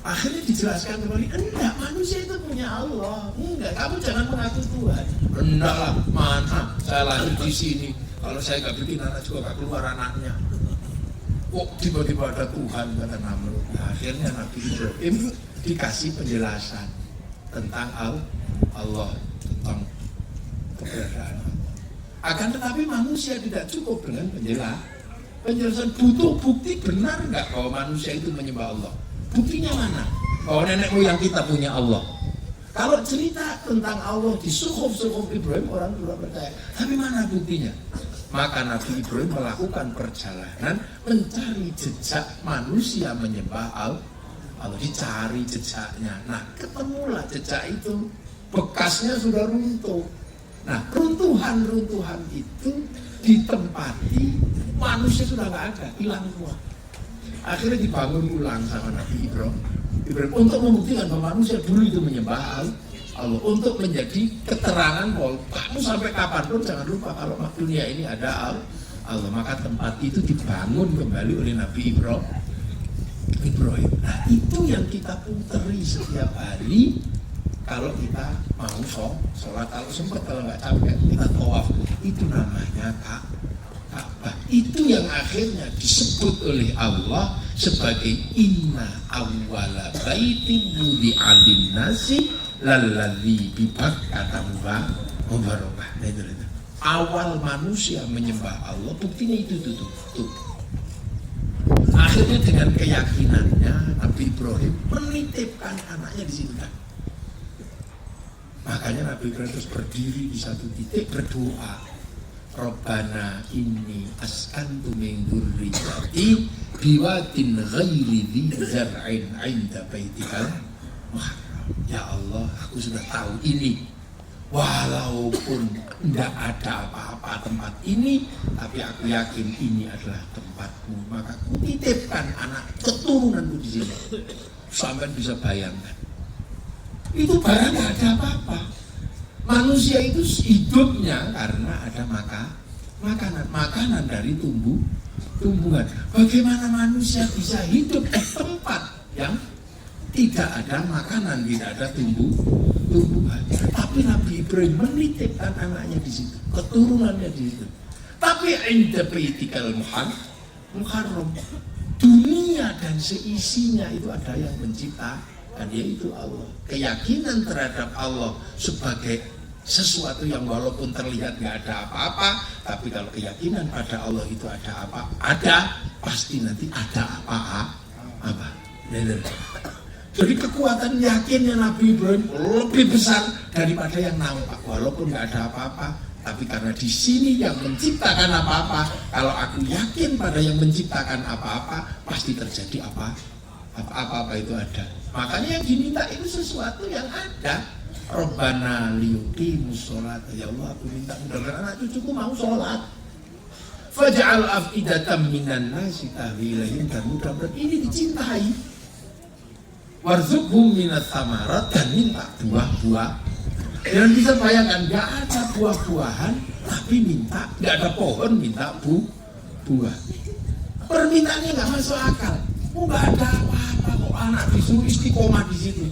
Akhirnya dijelaskan kembali, enggak, manusia itu punya Allah. Enggak, kamu jangan mengaku Tuhan. Enggak lah, mana saya lahir di sini. Kalau saya nggak bikin anak juga nggak keluar anaknya. Kok tiba-tiba ada Tuhan, kata Namrud. Nah, akhirnya Nabi Ibrahim dikasih penjelasan tentang Allah, tentang keberadaan. Akan tetapi manusia tidak cukup dengan penjelasan. Butuh bukti benar nggak bahwa manusia itu menyembah Allah. Buktinya mana? Bahwa nenek moyang kita punya Allah. Kalau cerita tentang Allah di suhuf Ibrahim orang tidak percaya. Tapi mana buktinya? Maka Nabi Ibrahim melakukan perjalanan mencari jejak manusia menyembah Allah. Dicari jejaknya. Nah, ketemulah jejak itu. Bekasnya sudah runtuh. Nah, runtuhan itu ditempati manusia sudah nggak ada, hilang semua. Akhirnya dibangun ulang sama Nabi Ibrahim untuk membuktikan bahwa manusia dulu itu menyembah Allah, untuk menjadi keterangan bahwa kamu sampai kapanpun jangan lupa kalau dunia ini ada Allah. Maka tempat itu dibangun kembali oleh Nabi Ibrahim. Nah itu yang kita puteri setiap hari kalau kita mau sholat, kalau sempat, kalau nggak capek kita tawaf. Itu namanya Ka'bah. Itu yang akhirnya disebut oleh Allah sebagai inna awwala baitin wudi'a lin-nasi lalladzi bi Bakkata mubarakah. Awal manusia menyembah Allah, buktinya itu tuh. Akhirnya dengan keyakinannya Nabi Ibrahim menitipkan anaknya di situ. Makanya Nabi Ibrahim terus berdiri di satu titik berdoa. Rabbana inni askantu min dzurriyyati biwadin ghairi dzi zar'in 'inda baitikal muharram. Ya Allah, aku sudah tahu ini. Walaupun tidak ada apa-apa tempat ini, tapi aku yakin ini adalah tempatmu. Maka aku titipkan anak keturunanku di sini. Sampai bisa bayangkan. Itu barang tidak ada apa-apa. Manusia itu hidupnya karena ada makanan dari tumbuhan. Bagaimana manusia bisa hidup di tempat yang tidak ada makanan, tidak ada tumbuhan? Tapi Nabi Ibrahim menitipkan anaknya di situ, keturunannya di situ. Tapi inda baitikal muharram, dunia dan seisinya itu ada yang menciptakan, yaitu Allah. Keyakinan terhadap Allah sebagai sesuatu yang walaupun terlihat nggak ada apa-apa, tapi kalau keyakinan pada Allah itu ada apa? Ada, pasti nanti ada apa-apa. Jadi kekuatan yakinnya Nabi Ibrahim lebih besar daripada yang nampak. Walaupun nggak ada apa-apa, tapi karena di sini yang menciptakan apa-apa, kalau aku yakin pada yang menciptakan apa-apa, pasti terjadi apa-apa itu ada. Makanya yang diminta itu sesuatu yang ada. Rabbana liyuqimus sholat. Ya Allah, aku minta mudah-mudahan anak cucuku mau sholat. Faj'al afidatan minan nasi tahwi ilaihim, dan mudah-mudahan ini dicintai. Warzuqhum minats tsamarat, dan minta buah-buah. Dan bisa bayangkan, nggak ada buah-buahan tapi minta, nggak ada pohon minta buah. Permintaannya nggak masuk akal. Nggak ada apa-apa kok anak disuruh istiqomah di situ.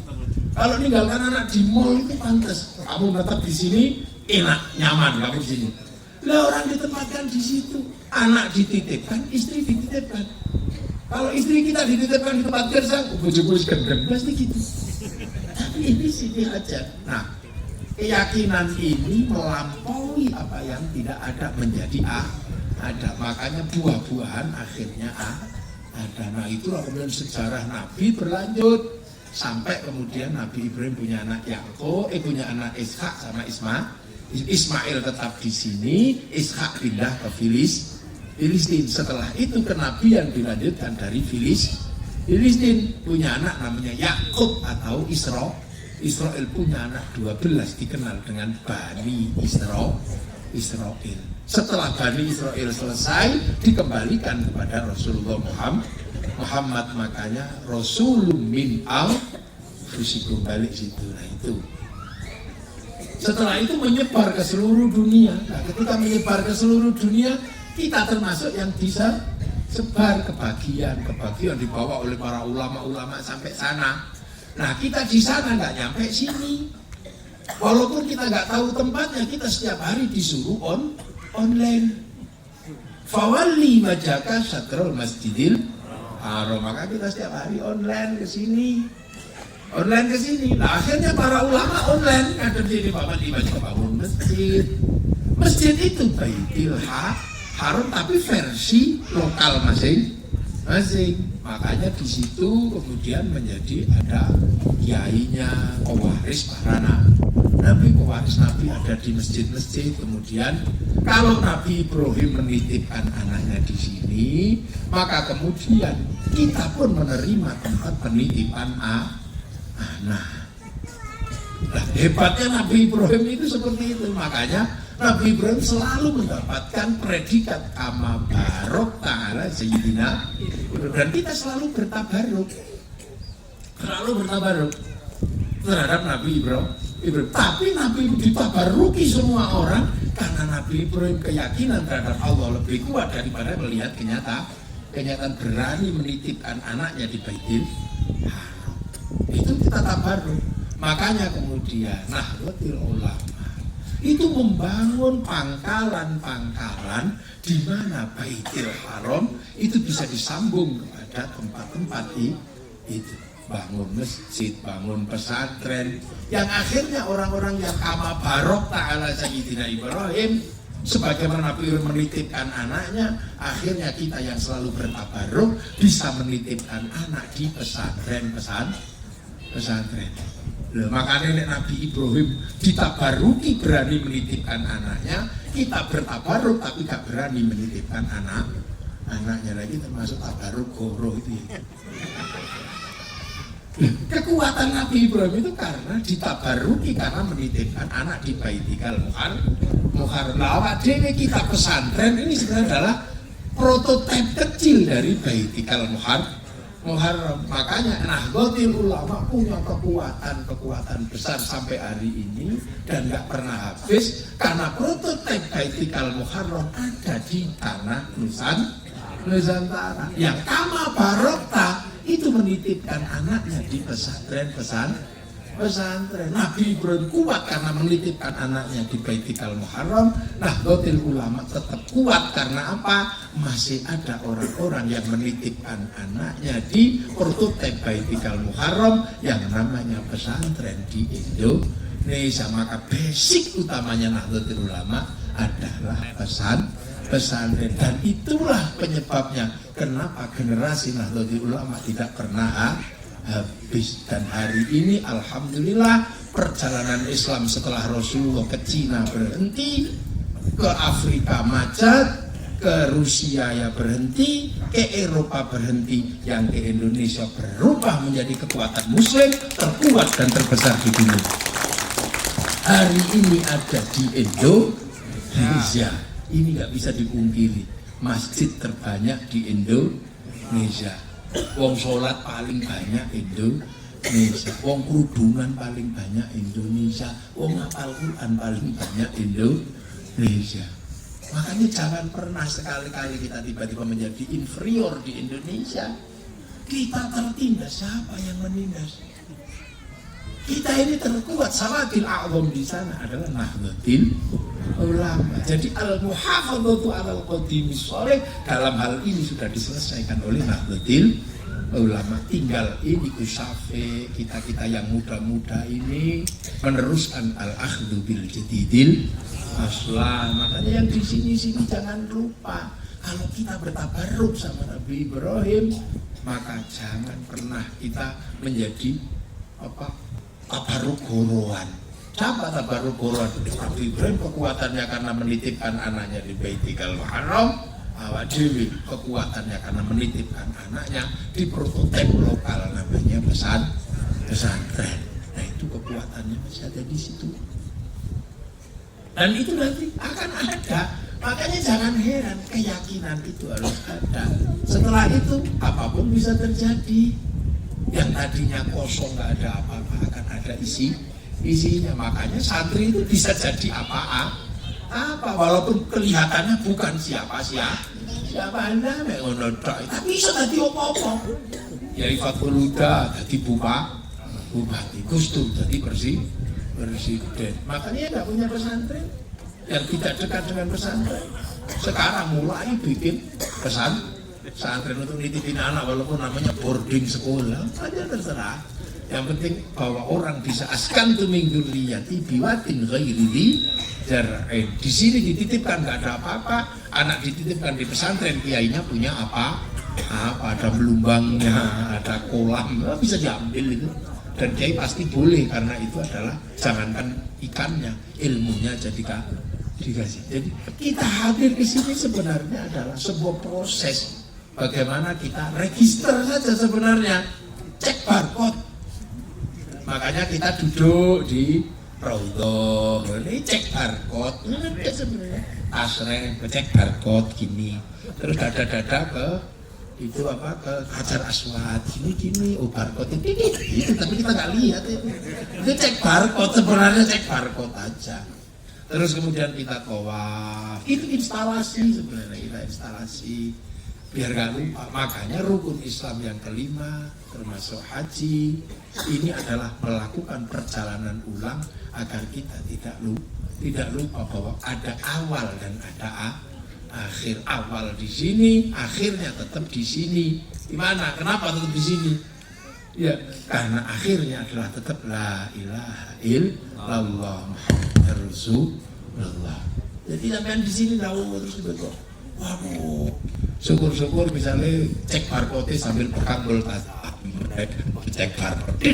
Kalau ninggalkan anak di mall itu pantas. Kamu tetap di sini enak, nyaman kamu di sini. Lah orang ditempatkan di situ, anak dititipkan, istri dititipkan. Kalau istri kita dititipkan di tempat kerja, bojo-bojo gendeng pasti gitu. Tapi ini sini aja. Nah, keyakinan ini melampaui apa yang tidak ada menjadi ada. Makanya buah-buahan akhirnya ada. Nah, itulah kemudian sejarah Nabi berlanjut sampai kemudian Nabi Ibrahim punya anak Yakub, punya anak Ishak sama Ismail tetap di sini, Ishak pindah ke Filistin. Setelah itu kenabian dilanjutkan dari Filistin, punya anak namanya Yakub atau Israel. Israel punya anak 12 dikenal dengan Bani Israel. Setelah Bani Israel selesai dikembalikan kepada Rasulullah Muhammad, makanya Rasulun min al-fusikum, balik situ. Nah itu. Setelah itu menyebar ke seluruh dunia. Nah, ketika menyebar ke seluruh dunia, kita termasuk yang bisa sebar kebagian dibawa oleh para ulama-ulama sampai sana. Nah, kita di sana nggak nyampe sini. Walaupun kita nggak tahu tempatnya, kita setiap hari disuruh online. Fawalli wajhaka syatrul masjidil haram. Maka kita setiap hari online ke sini. Nah, akhirnya para ulama online ada di Bapak di bangun masjid. Masjid itu Baitul Haram tapi versi lokal masing-masing. Makanya di situ kemudian menjadi ada kiainya, pewaris para nabi, pewaris nabi ada di masjid-masjid. Kemudian kalau Nabi Ibrahim menitipkan anaknya di sini, maka kemudian kita pun menerima tempat penitipan anak. Nah, hebatnya Nabi Ibrahim itu seperti itu. Makanya Nabi Ibrahim selalu mendapatkan predikat kama barok ta'ala sayyidina, dan kita selalu bertabaruk terhadap Nabi Ibrahim. Tapi Nabi ditabaruki semua orang karena Nabi Ibrahim keyakinan terhadap Allah lebih kuat daripada melihat kenyataan berani menitipkan anaknya di Baitul Haram. Itu kita tabaruk. Makanya kemudian Nahdlatul Ulama itu membangun pangkalan-pangkalan di mana Baitul Haram itu bisa disambung kepada tempat-tempat itu. Bangun masjid, bangun pesantren, yang akhirnya orang-orang yang kama barok ta'ala sayyidina Ibrahim, sebagaimana Nabi menitipkan anaknya, akhirnya kita yang selalu bertabaruk bisa menitipkan anak di pesantren. Loh, makanya Nabi Ibrahim ditabaruki berani menitipkan anaknya, kita bertabaruk tapi gak berani menitipkan anaknya lagi, termasuk tabaruk goroh itu. Kekuatan Nabi Ibrahim itu karena ditabaruki, karena menitipkan anak di Baitikal Muharram. Awak dhewe kita pesantren ini sebenarnya adalah prototipe kecil dari Baitikal Muharram. Makanya Nahdlatul Ulama punya kekuatan besar sampai hari ini dan nggak pernah habis, karena prototipe Baitikal Muharram ada di tanah Nusantara. Yang kama barokah itu menitipkan anaknya di pesantren. Nabi Ibrahim kuat karena menitipkan anaknya di Baitikal Muharram. Nahdlatul Ulama tetap kuat karena apa? Masih ada orang-orang yang menitipkan anaknya di prototipe Baitikal Muharram yang namanya pesantren di Indonesia. Maka basic utamanya Nahdlatul Ulama adalah pesantren, dan itulah penyebabnya kenapa generasi Nahdlatul Ulama tidak pernah habis. Dan hari ini alhamdulillah perjalanan Islam setelah Rasulullah ke Cina berhenti, ke Afrika macet, ke Rusia ya berhenti, ke Eropa berhenti, yang ke Indonesia berubah menjadi kekuatan muslim terkuat dan terbesar di dunia. Hari ini ada di Indonesia, ini nggak bisa dipungkiri, masjid terbanyak di Indonesia, wong sholat paling banyak Indonesia, wong kerudungan paling banyak Indonesia, wong hafal Quran paling banyak Indonesia. Makanya jangan pernah sekali-kali kita tiba-tiba menjadi inferior di Indonesia. Kita tertindas, siapa yang menindas? Kita ini terkuat. Salatil a'zam di sana adalah Nahdlatul Ulama. Jadi al-muhafadzatu 'alal qadimis shalih dalam hal ini sudah diselesaikan oleh Nahdlatul Ulama. Tinggal ini usafe kita yang muda-muda ini meneruskan al-akhdhu bil jadidil aslah. Makanya yang di sini jangan lupa, kalau kita bertabarruk sama Nabi Ibrahim, maka jangan pernah kita menjadi tabarruk goroan. Siapa tabarruk goroan? Nabi Ibrahim kekuatannya karena menitipkan anaknya di Baitul Haram. Awak dewi kekuatannya karena menitipkan anaknya di prototipe lokal namanya pesantren. Nah itu kekuatannya masih ada di situ. Dan itu nanti akan ada. Makanya jangan heran, keyakinan itu harus ada. Setelah itu apapun bisa terjadi. Yang tadinya kosong nggak ada apa-apa akan ada isinya. Makanya santri itu bisa jadi apa walaupun kelihatannya bukan siapa anda tapi bisa jadi apa-apa. Ya Fathul Huda jadi bupati, Gus Dur jadi presiden. Makanya nggak punya pesantren, yang tidak dekat dengan pesantren. Sekarang mulai bikin pesantren untuk nitipin anak, walaupun namanya boarding sekolah aja terserah. Yang penting bahwa orang bisa askantu min dzurriyyati biwatin ghairi dzar'in. Di sini dititipkan nggak ada apa-apa, anak dititipkan di pesantren, kiainya punya apa ada belumbangnya, ada kolam, bisa diambil itu. Dan kiai pasti boleh, karena itu adalah jangankan ikannya, ilmunya jadi dikasih. Jadi kita hadir ke sini sebenarnya adalah sebuah proses bagaimana kita register saja sebenarnya, cek barcode. Makanya kita duduk di Raudhah, ini cek barcode, ini sebenarnya asreng, cek barcode gini, terus dada-dada ke itu ke Hajar Aswad gini, barcode itu tapi kita nggak lihat itu cek barcode, sebenarnya cek barcode aja. Terus kemudian kita tawaf, itu instalasi sebenarnya, kita instalasi biar gak lupa. Makanya rukun Islam yang kelima termasuk haji ini adalah melakukan perjalanan ulang agar kita tidak lupa bahwa ada awal dan ada akhir. Awal di sini, akhirnya tetap di sini. Di mana? Kenapa tetap di sini? Ya, karena akhirnya adalah tetap la ilaha illallah Muhammadur Rasulullah. Jadi sampean di sini tahu terus betul. Waduh, syukur-syukur misalnya cek barcode sambil pegang boltas, cek barcode,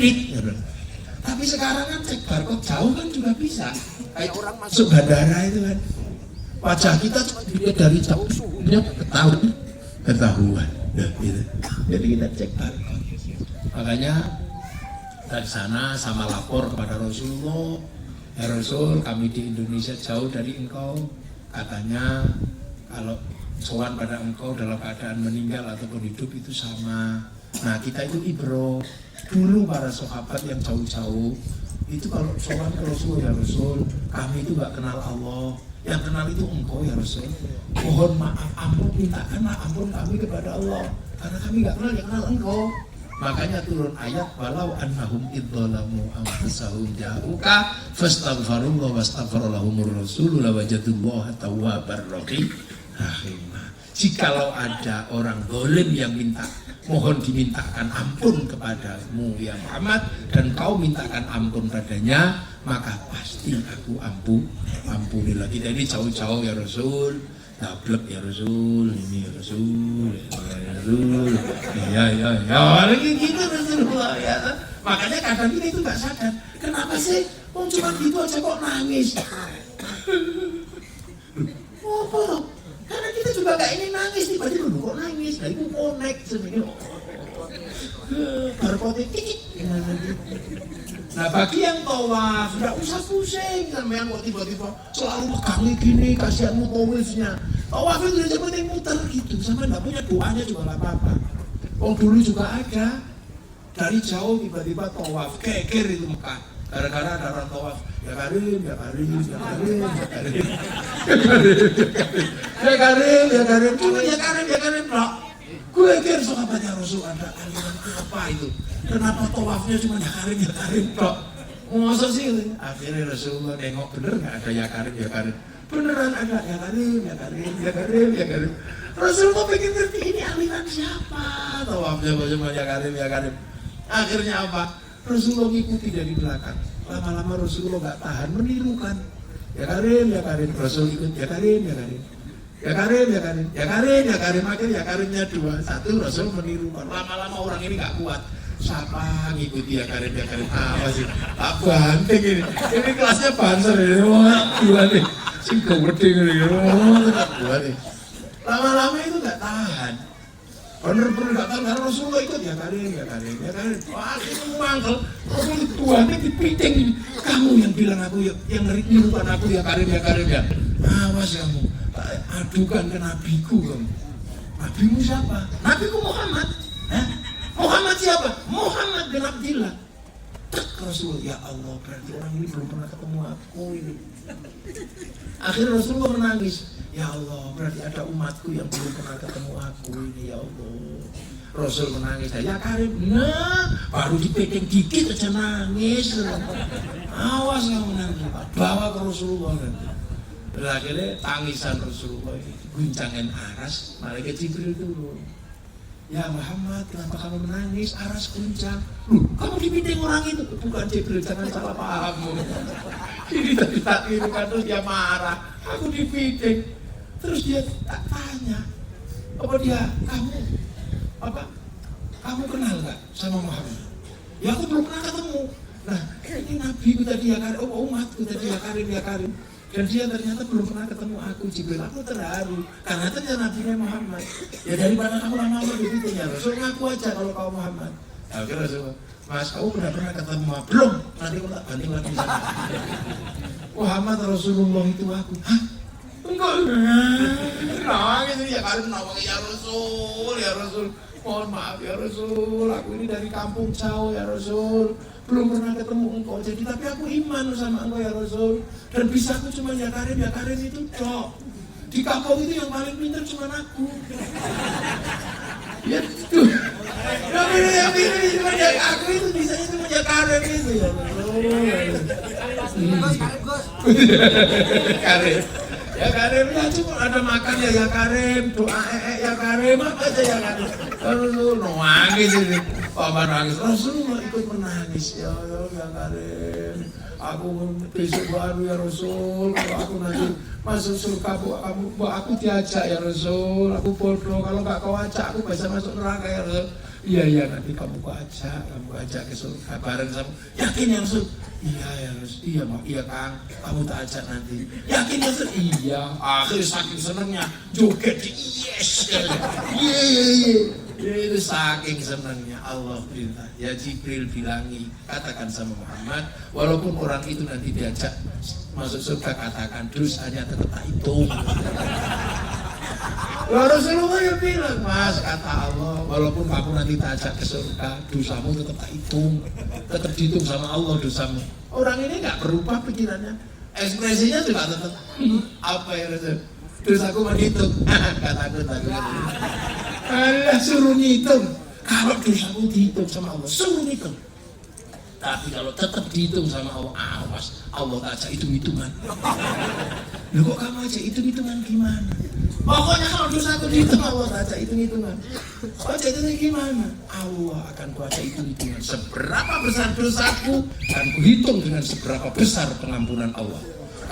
tapi sekarang kan cek barcode jauh kan juga bisa. Kayak orang masuk bandara itu kan, wajah kita dilihat dari jauh, dia ketahuan, gitu. Jadi kita cek barcode. Makanya dari sana sama lapor kepada Rasulullah, ya Rasul, kami di Indonesia jauh dari engkau, katanya kalau sowan pada engkau dalam keadaan meninggal ataupun hidup itu sama. Nah kita itu ibro. Dulu para sahabat yang jauh-jauh itu kalau sowan ke Rasul, ya Rasul, kami itu gak kenal Allah, yang kenal itu engkau ya Rasul. Mohon maaf, ampun, mintakan ampun kami kepada Allah, karena kami gak kenal, yang kenal engkau. Makanya turun ayat walau annahum idzalamu anfusahum ja'uka fastaghfirullah wastaghfaralahumur rasul lawajadullaha tawwabar rahim. Jikalau ada orang zalim yang mohon dimintakan ampun kepadamu ya Muhammad, dan kau mintakan ampun padanya, maka pasti aku ampunilah. Kita ini jauh-jauh ya Rasul, Dablek ya Rasul, ini ya Rasul, ya Rasul, ya, gitu Rasulullah ya. Makanya kadang kita itu nggak sadar, kenapa sih? Oh cuma gitu aja kok nangis. Oh, karena kita juga nggak ingin nangis, tiba-tiba kok nangis, nah itu connect sebenarnya. Berpotek kikik. Nah bagi yang tawaf, nggak usah pusing sampean kok tiba-tiba selalu pegangi gini, kasihan mutawifnya. Tawaf itu aja penting muter gitu, sampai nggak punya doanya juga nggak apa-apa. Oh dulu juga ada, dari jauh tiba-tiba tawaf, keker itu Mekah. Gara-gara ada orang tawaf, ya Karim, ya Karim, ya Karim, ya Karim, ya Karim, ya Karim, cuma ya Karim, ya Karim, no. Gue kira sahabatnya Rasul ada aliran apa itu? Kenapa tawafnya cuma ya Karim kok? Masa sih? Akhirnya Rasulullah nengok bener nggak ada ya Karim. Beneran ada ya Karim. Rasulullah pengen ngerti ini aliran siapa? Tawafnya cuma ya Karim. Akhirnya apa? Rasulullah ngikuti dari belakang. Lama-lama Rasulullah nggak tahan menirukan. Ya Karim. Rasul ikut ya Karim. Ya Karim, akhirnya ya Karimnya 2, 1 Rasul menirukan. Lama-lama orang ini nggak kuat. Siapa ngikuti ya Karim? Apa sih? Tak banting ini. Ini kelasnya banser ini. Wah, gila nih. Sing gede ini. Wah, nih. Lama-lama itu nggak tahan. Bener-bener nggak tahan karena Rasulullah ikut ya Karim. Wah, itu mangkel. Rasul tuannya dipiting ini. Kamu yang bilang aku yang nirukan aku ya Karim ya. Awas kamu. Adukan ke nabiku kamu. Nabimu siapa? Nabiku Muhammad. Muhammad siapa? Muhammad bin Abdillah. Rasul, ya Allah, berarti orang ini belum pernah ketemu aku ini. Akhirnya Rasulullah menangis. Ya Allah, berarti ada umatku yang belum pernah ketemu aku ini, ya Allah. Rasul menangis. Ya Karim, nah, baru dipegang dikit aja nangis. Awas kamu nanti, bawa ke Rasulullah nanti. Akhirnya tangisan Rasulullah ini guncangan aras, malaikat Jibril turun. Ya Muhammad, kenapa kamu menangis? Aras guncang. Kamu dipiting orang itu. Bukan Jibril, jangan salah paham. Ini tadi tak tirukan, terus dia marah. Aku dipiting. Terus dia tak tanya, kamu kenal nggak sama Muhammad? Ya aku belum pernah ketemu. Nah ini Nabi ku tadi ya Karim, umatku tadi ya Karim. Dan dia ternyata belum pernah ketemu aku, Jibril. Aku terharu karena ternyata Nabi Muhammad. Ya daripada kamu lama-lama begitu ya Rasul, ngaku aja kalau kau Muhammad. Akhirnya Rasul, Mas, kamu pernah ketemu belum? Nanti aku tak banding lagi sama Muhammad Rasulullah itu aku. Hah? Enggak. Nah, gitu ya Karim nawang ya Rasul. Mohon maaf ya Rasul, aku ini dari kampung jauh ya Rasul, belum pernah ketemu engkau, jadi tapi aku iman sama engkau ya Rasul, dan bisa aku cuma ya Karim itu cok. Di kampung itu yang paling pintar cuma aku. Ya itu. Yang ini cuma ya aku itu bisanya cuma ya Karim itu ya Karim. Ya Karim, ya cuma ada makan ya Karim, doa ya Karim, apa aja ya Karim. Rasul nangis ini, Pak nangis. Rasulullah ikut menangis ya Karim. Aku besok baru ya Rasul, kalau aku nanti masuk surga, aku diajak ya Rasul. Aku bodoh, kalau nggak kau ajak aku bisa masuk neraka ya Rasul. Iya nanti kamu ajak ke surga bareng sama. Yakin ya Rasul? Iya ya Rasul, iya Kang, kamu tak ajak nanti. Yakin ya Rasul? Iya. Akhirnya saking senengnya joget di yes. Iya. Itu saking senangnya Allah perintah. Ya Jibril bilangi, katakan sama Muhammad, walaupun orang itu nanti diajak masuk surga, katakan dosanya tetap tak hitung. Rasulullah yang bilang, Mas, kata Allah, walaupun kamu nanti diajak ke surga, dosamu tetap tak hitung, tetap dihitung sama Allah dosamu. Orang ini nggak berubah pikirannya, ekspresinya juga tetap apa ya Rasul? Dosaku menghitung, kataku tak. Allah suruh ngitung. Kalau dosamu dihitung sama Allah, suruh ngitung. Tapi kalau tetap dihitung sama Allah, awas, Allah tak ajak hitung-hitungan. Loh kok kamu ajak hitung-hitungan gimana? Pokoknya kalau dosaku dihitung, Allah tak ajak hitung-hitungan. Ajak hitung gimana? Allah akan kuajak hitung-hitungan. Seberapa besar dosaku, dan kuhitung dengan seberapa besar pengampunan Allah.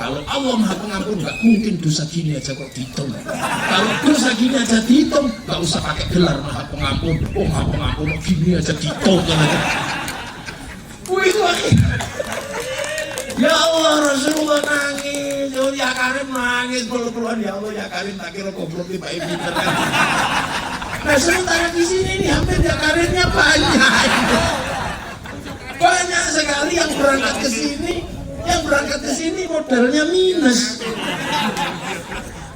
Kalau Allah Maha Pengampun, nggak mungkin dosa gini aja kok dihitung. Kalau dosa gini aja dihitung, nggak usah pakai gelar Maha Pengampun. Oh Maha Pengampun, oh, gini aja dihitung. Itu akhirnya. Ya Allah, Rasulullah nangis. Oh, ya Karim nangis. Peluk-pelukan, ya Allah, ya Karim tak kira goblok di Pak Ibu. Nah sementara di sini nih hampir ya Karimnya banyak. Banyak sekali yang berangkat ke sini. Yang berangkat ke sini modalnya minus.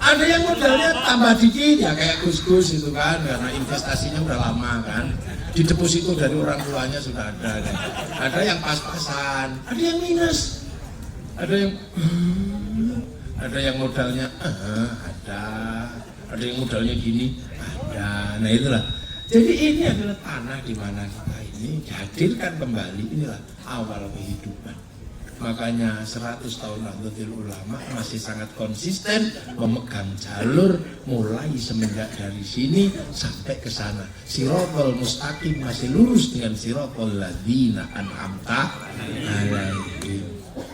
Ada yang modalnya tambah dikit ya kayak Gus-Gus itu kan, karena investasinya udah lama kan. Di deposito dari orang tuanya sudah ada kan. Ada yang pas-pasan, ada yang minus. Ada yang modalnya ada yang modalnya gini ada. Nah itulah. Jadi ini adalah tanah di mana kita ini dihadirkan kembali, inilah awal kehidupan. Makanya 100 tahun Nahdlatul Ulama masih sangat konsisten memegang jalur mulai semenjak dari sini sampai ke sana. Siratal mustaqim masih lurus dengan siratal ladzina an'amta alaihim.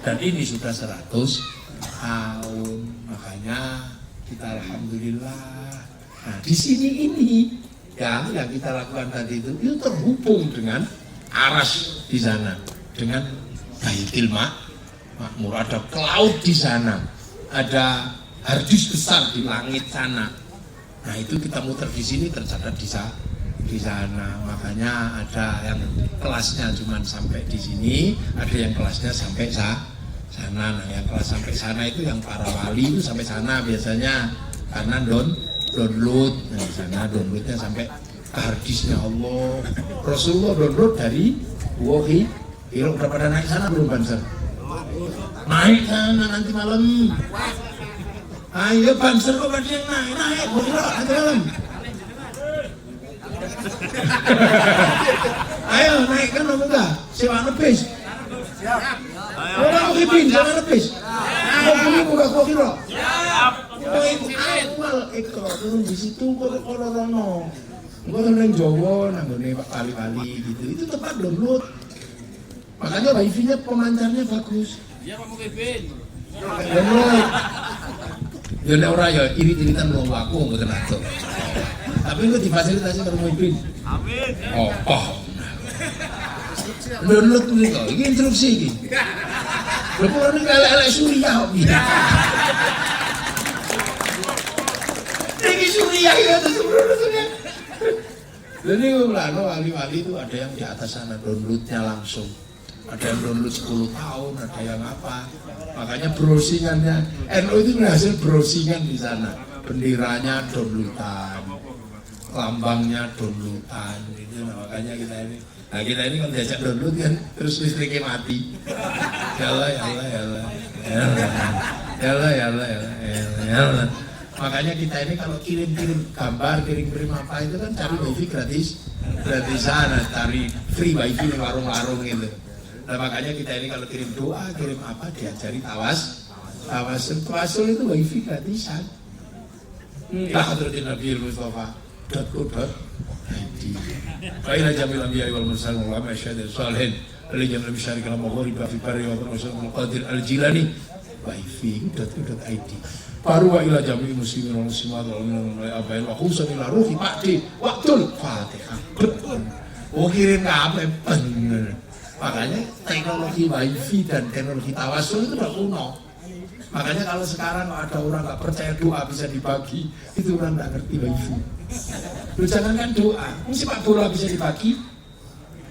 Dan ini sudah 100 tahun. Makanya kita alhamdulillah. Nah, di sini ini yang kita lakukan tadi itu terhubung dengan aras di sana, dengan Baitul Makmur, ada ke laut di sana, ada hardis besar di langit sana. Nah itu kita muter di sini tercatat di sana. Makanya ada yang kelasnya cuma sampai di sini, ada yang kelasnya sampai sana. Nah yang kelas sampai sana itu yang para wali itu sampai sana biasanya, karena download. Nah di sana downloadnya sampai ke hardisnya Allah. Rasulullah download dari Wahi. Kira udah pada naik sana belum Banser? Naik sana nanti malam. Ayo Banser kok pada yang naik kira nanti malam. Ayo naik kan enggak? Sewa nebis. Siap. Orang mau kipin, jangan nebis. Mau beli buka kok kira? Siap. Awal ekor turun di situ kok rono. Enggak nang Jawa nanggone kali-kali gitu. Itu tempat download. Makanya wifi-nya pemancarnya bagus. Iya Pak Mukibin. Ya nek ora ya irit-iritan wong aku mboten atur. Tapi itu difasilitasi karo Mukibin. Amin. Oh. Download niku, iki instruksi iki. Lha kok nek elek-elek Suriah kok iki. Iki Suriah ya sebenarnya. Jadi wali-wali itu ada yang di atas sana downloadnya langsung. Ada yang download 10 tahun, ada yang apa. Makanya browsingannya, NU itu berhasil browsingan di sana. Benderanya downloadan, lambangnya downloadan gitu. Nah, makanya kita ini kalau diajak download kan terus listriknya mati. Ya Allah. Makanya kita ini kalau kirim gambar, kirim apa itu kan cari wifi gratisan, cari free wifi di warung-warung gitu. Nah, makanya kita ini kalau kirim doa, kirim apa diajari tawasul itu wifi gratisan. Ya hadratin Nabi Mustafa .co.id. Baina jamil anbiya wal mursalin wal ulama asyhadu shalihin alladhi lam yusyrik lahu maghrib fi barri wa rasul qadir al-jilani wifi.co.id. Baru wa ila jami'il muslimin wal muslimat wal mu'minina abain wa khususan ila ruhi pakti waqtul Fatihah. Oh kirim ke apa bener. Makanya teknologi wifi dan teknologi tawasul itu udah kuno. Makanya kalau sekarang ada orang nggak percaya doa bisa dibagi, itu orang nggak ngerti wifi. Lu jangankan doa, sepak bola bisa dibagi.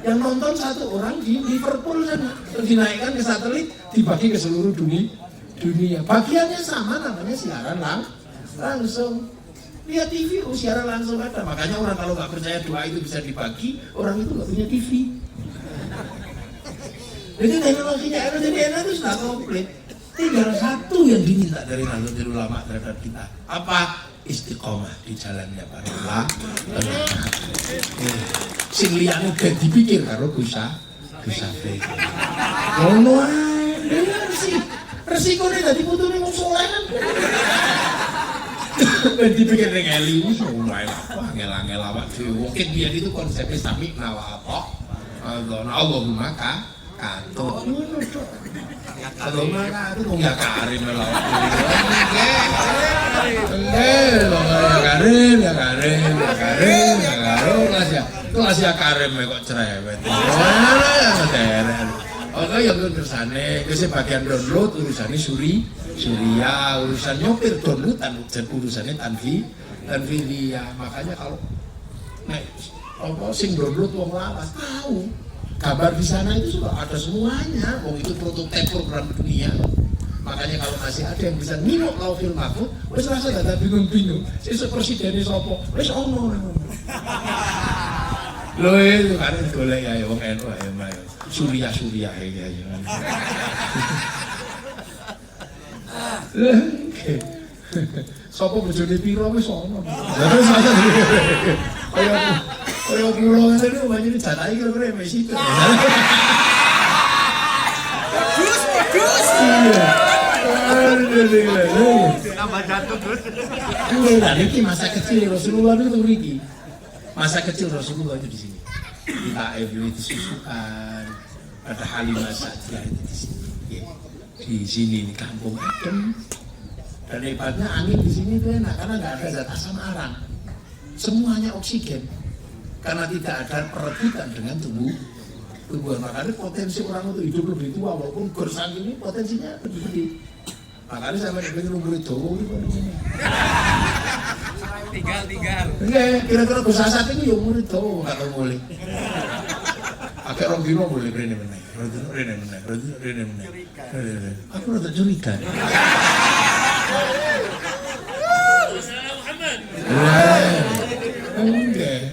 Yang nonton satu orang di Liverpool sana, dinaikkan ke satelit, dibagi ke seluruh dunia. Bagiannya sama, namanya siaran langsung. Lihat TV, siaran langsung ada. Makanya orang kalau nggak percaya doa itu bisa dibagi, orang itu nggak punya TV. Jadi teknologinya NU itu sudah komplit. Tinggal satu yang diminta dari Nahdlatul Ulama terhadap kita. Apa? Istiqomah di jalannya para ulama. Sing liyane ben dipikir karo Gus Afif. Ngono ae. Resikone dadi putune wong saleh kan. Ben dipikir ning eli wis mulai apa ngel-ngel awak dhewe. Mungkin biyen itu konsepnya sami nawa apa. Allahumma katut. Kalau mana itu ya Karim lah. Kelas ya Karim kok cerewet. Oke yang kersane, bagian download urusannya Surya, urusan nyopir download urusannya Tanfilia. Makanya kalau sing download wong lawas tahu gambar di sana itu sudah ada semuanya. Wong itu prototipe program dunia. Makanya kalau masih ada yang bisa nginok Lauhul Mahfuz, wis rasa gak bingung-bingung. Sesuk presidennya sapa? Wis ono. Lho itu kan golek ya wong NU ayo ayo. Surya iki ayo. Sapa bojone piro wis ono. Kaya kula ngene lho banjur jatahe kira-kira wis itu. Tambah jantung Gus. Ini masa kecil Rasulullah itu mriki. Masa kecil Rasulullah itu di sini. Di Taif itu disusukan. Ada Halimah Sa'diyah itu di sini. Di sini di kampung adem. Dan hebatnya angin di sini itu enak karena nggak ada zat asam arang. Semuanya oksigen. Karena tidak ada perebutan dengan tubuhan. Makanya potensi orang untuk hidup lebih tua walaupun gersang ini potensinya lebih gede. Makanya sampai pengen umur itu tinggal. Enggak, kira-kira Gus Asad ini ya umur itu nggak tahu boleh. Pakai orang dino boleh rene meneh. Aku udah curiga. Enggak.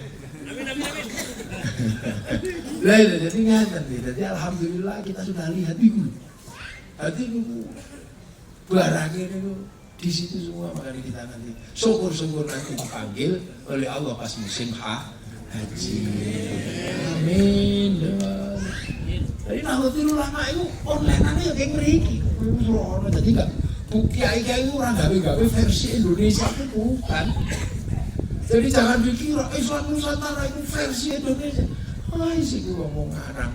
Lah jadi ngaten nih. Jadi alhamdulillah kita sudah lihat itu. Hati itu barangnya itu di situ semua, makanya kita nanti syukur-syukur nanti dipanggil oleh Allah pas musim haji. Amin. Jadi Nahdlatul Ulama itu online-ane ya kayak mriki. Jadi enggak kiai-kiai orang gawe-gawe versi Indonesia itu bukan. Jadi jangan dikira Islam Nusantara itu versi Indonesia. Ai sih gua ngomong ngarang.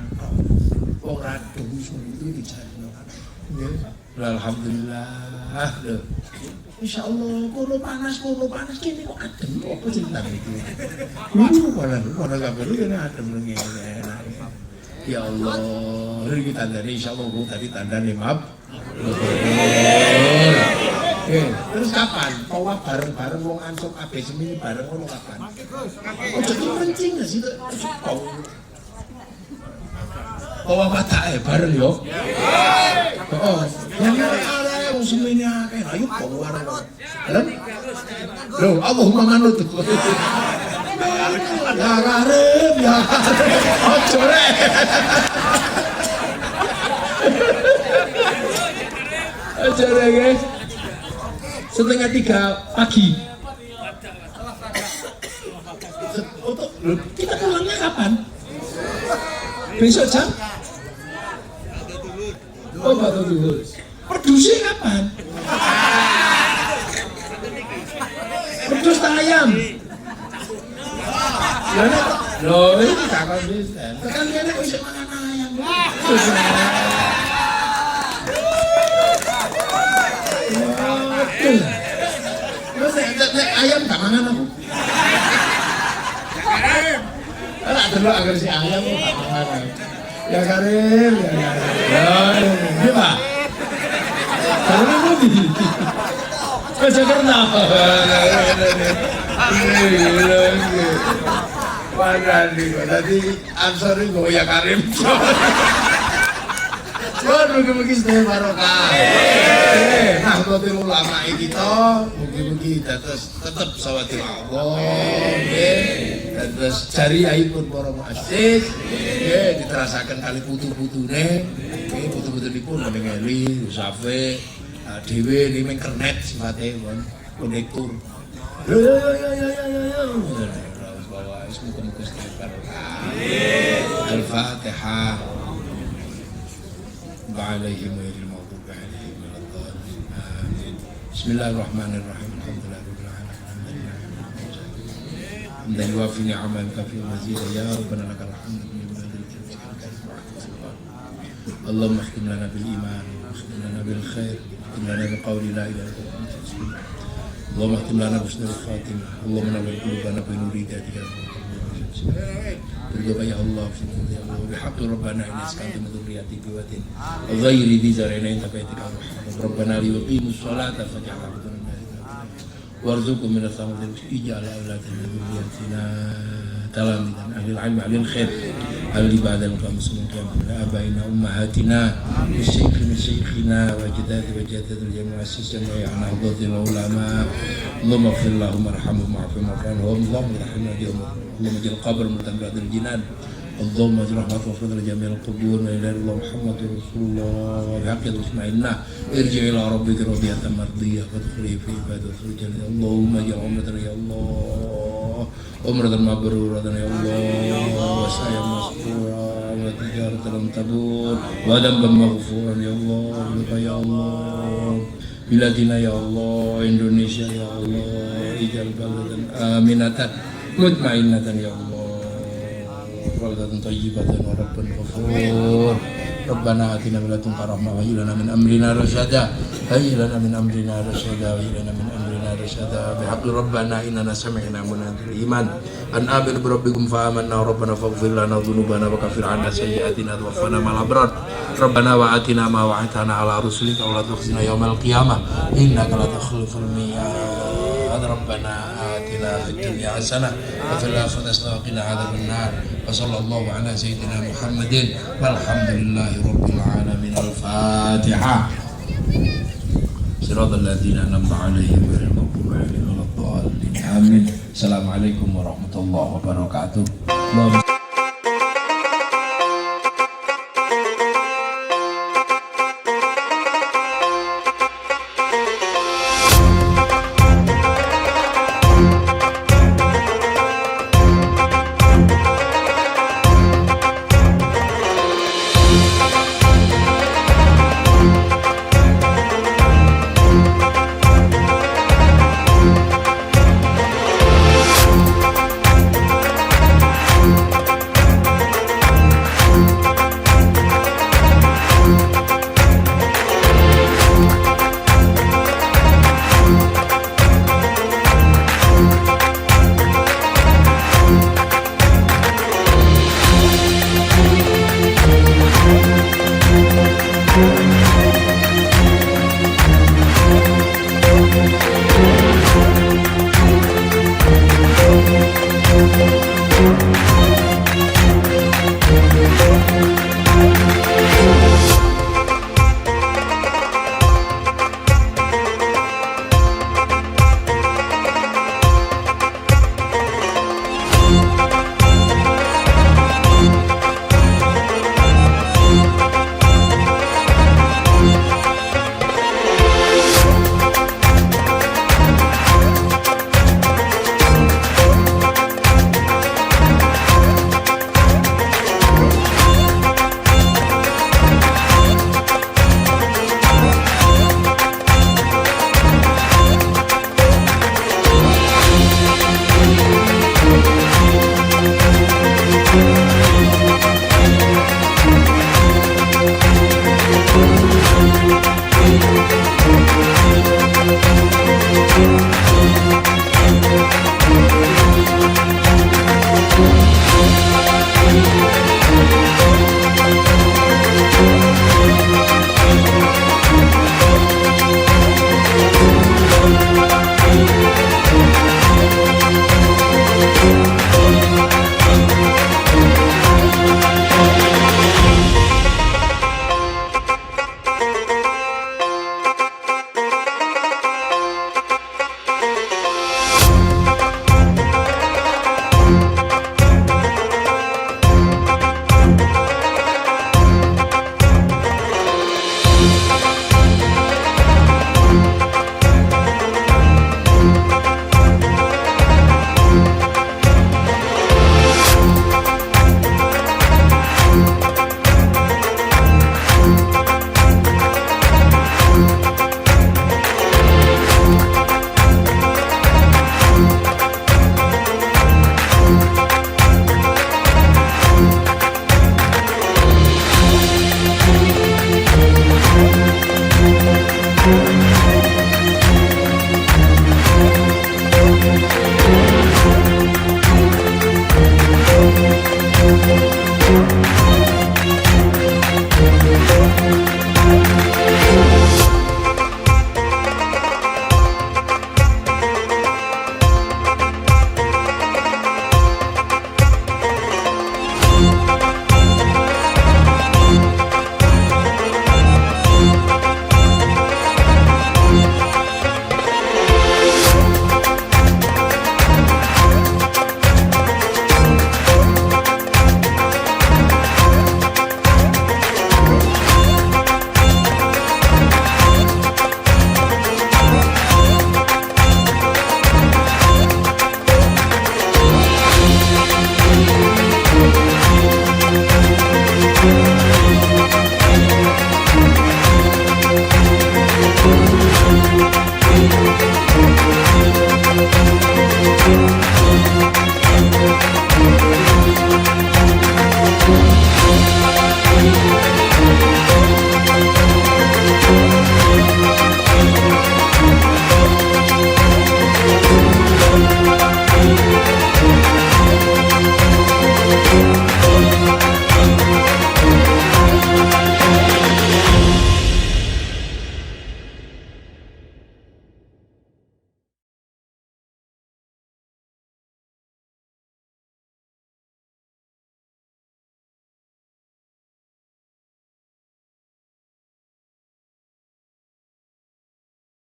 Wong radu itu dicari. Alhamdulillah. Insyaallah kono panas kene kok adem kok apa cerita itu. Mana kabar kene adem ngene. Ya Allah, hari kita tandane insyaallah gua tadi tandane maaf. Terus kapan? Tawaf bareng-bareng wong ansop kabeh semini bareng ngono kapan? Oh jadi kencing gak sih? Tawaf patake bareng yo. Heeh. Yang ada wong semini akeh, ayo keluar. Loh, Allahumma manut. Ya Karim. Ojo rek. Ojo rek, guys. 2:30 pagi. Kita pulangnya kapan? Besok jam? Oh, Batu Duhur. Pedusnya kapan? Pedus ayam. Loh, ini tak konsisten. Tekan dia kok bisa makan ayam. Terus ayam gak mangan aku. Anak delok agar si ayam kok gak mangan. Ya Karim, ya. Ya, Pak. Karim mudi. Ke Jakarta. Nanti ansori gue ya Karim. Mugi-mugi sedaya barokah. Nahdlatul Ulama kita mugi-mugi dados tetep sawadil Allah. Dados jariahipun para muassis diterasaken kali putu-putune. Putu-putunipun ngeli Safi dhewe ini internet sifate konektor. Yo. Semoga-moga sedaya barokah. Al-Fatihah. عليهم غير المغضوب عليهم ولا الضالين آمين بسم الله الرحمن الرحيم الحمد لله رب العالمين حمدا يوافي نعمك في مزيدا يا ربنا لك الحمد اللهم اختم لنا بالإيمان واختم لنا بالخير واختم لنا بقول لا اله الا انت اللهم اختم لنا بحسن الخاتمه اللهم نور قلوبنا بنور هدايتك ترجوك يا الله بحق ربنا ان اسكنت من ذريتي بواد غير ذي زرع عند بيتك الرحمن ربنا ليقيموا الصلاه فاجعل وارزقهم من الثمرات اجعل اولادنا ذريتنا تلاميذا اهل العلم اهل الخير اهل العباده والمسلمين ابائنا امهاتنا والشيخ من شيخنا وجداد الجميع مؤسس جميعنا حضرات العلماء اللهم اغفر لهم وارحمهم واعفهم واعف عنهم اللهم ارحمنا اليوم اللهم اجعل قبر متمرد الجنان اللهم اجعل رحمة وفضل جميع القبور لا اله الا الله محمد رسول الله بحق اسماعيلنا ارجع الى ربك راضية مرضية وادخلي في عبادة الجنة اللهم اجعل عمرتنا يا الله عمرة مبرورة يا الله وسعيا مسرورا وتجارة لم تبور وذنبا مغفورا يا الله يا الله بلادنا يا الله Indonesia ya Allah ijal baladan aminatan mutmainnatan ya Allah baladan tayyibatan wa rabban ghafur Rabbana atina min ladunka rahmah wa hab lana min amrina rasyada bihaqqi rabbana inna sami'na munadil iman an aminu bi rabbikum fa amanna rabbana faghfir lana dhunubana wa kaffir 'anna sayyi'atina wa tawaffana ma'al abrar rabbana wa atina ma wa'adtana 'ala rusulika wa la tukhzina yawmal qiyamah innaka la tukhliful mi'ad rabbana atina fid dunya hasanah wa fil akhirati hasanah wa qina 'adzaban nar wa sallallahu 'ala sayyidina Muhammadin walhamdulillahi rabbil alamin al-fatihah صراط الذين أنعمت عليهم غير المغضوب عليهم ولا الضالين آمين. Assalamualaikum warahmatullahi wabarakatuh.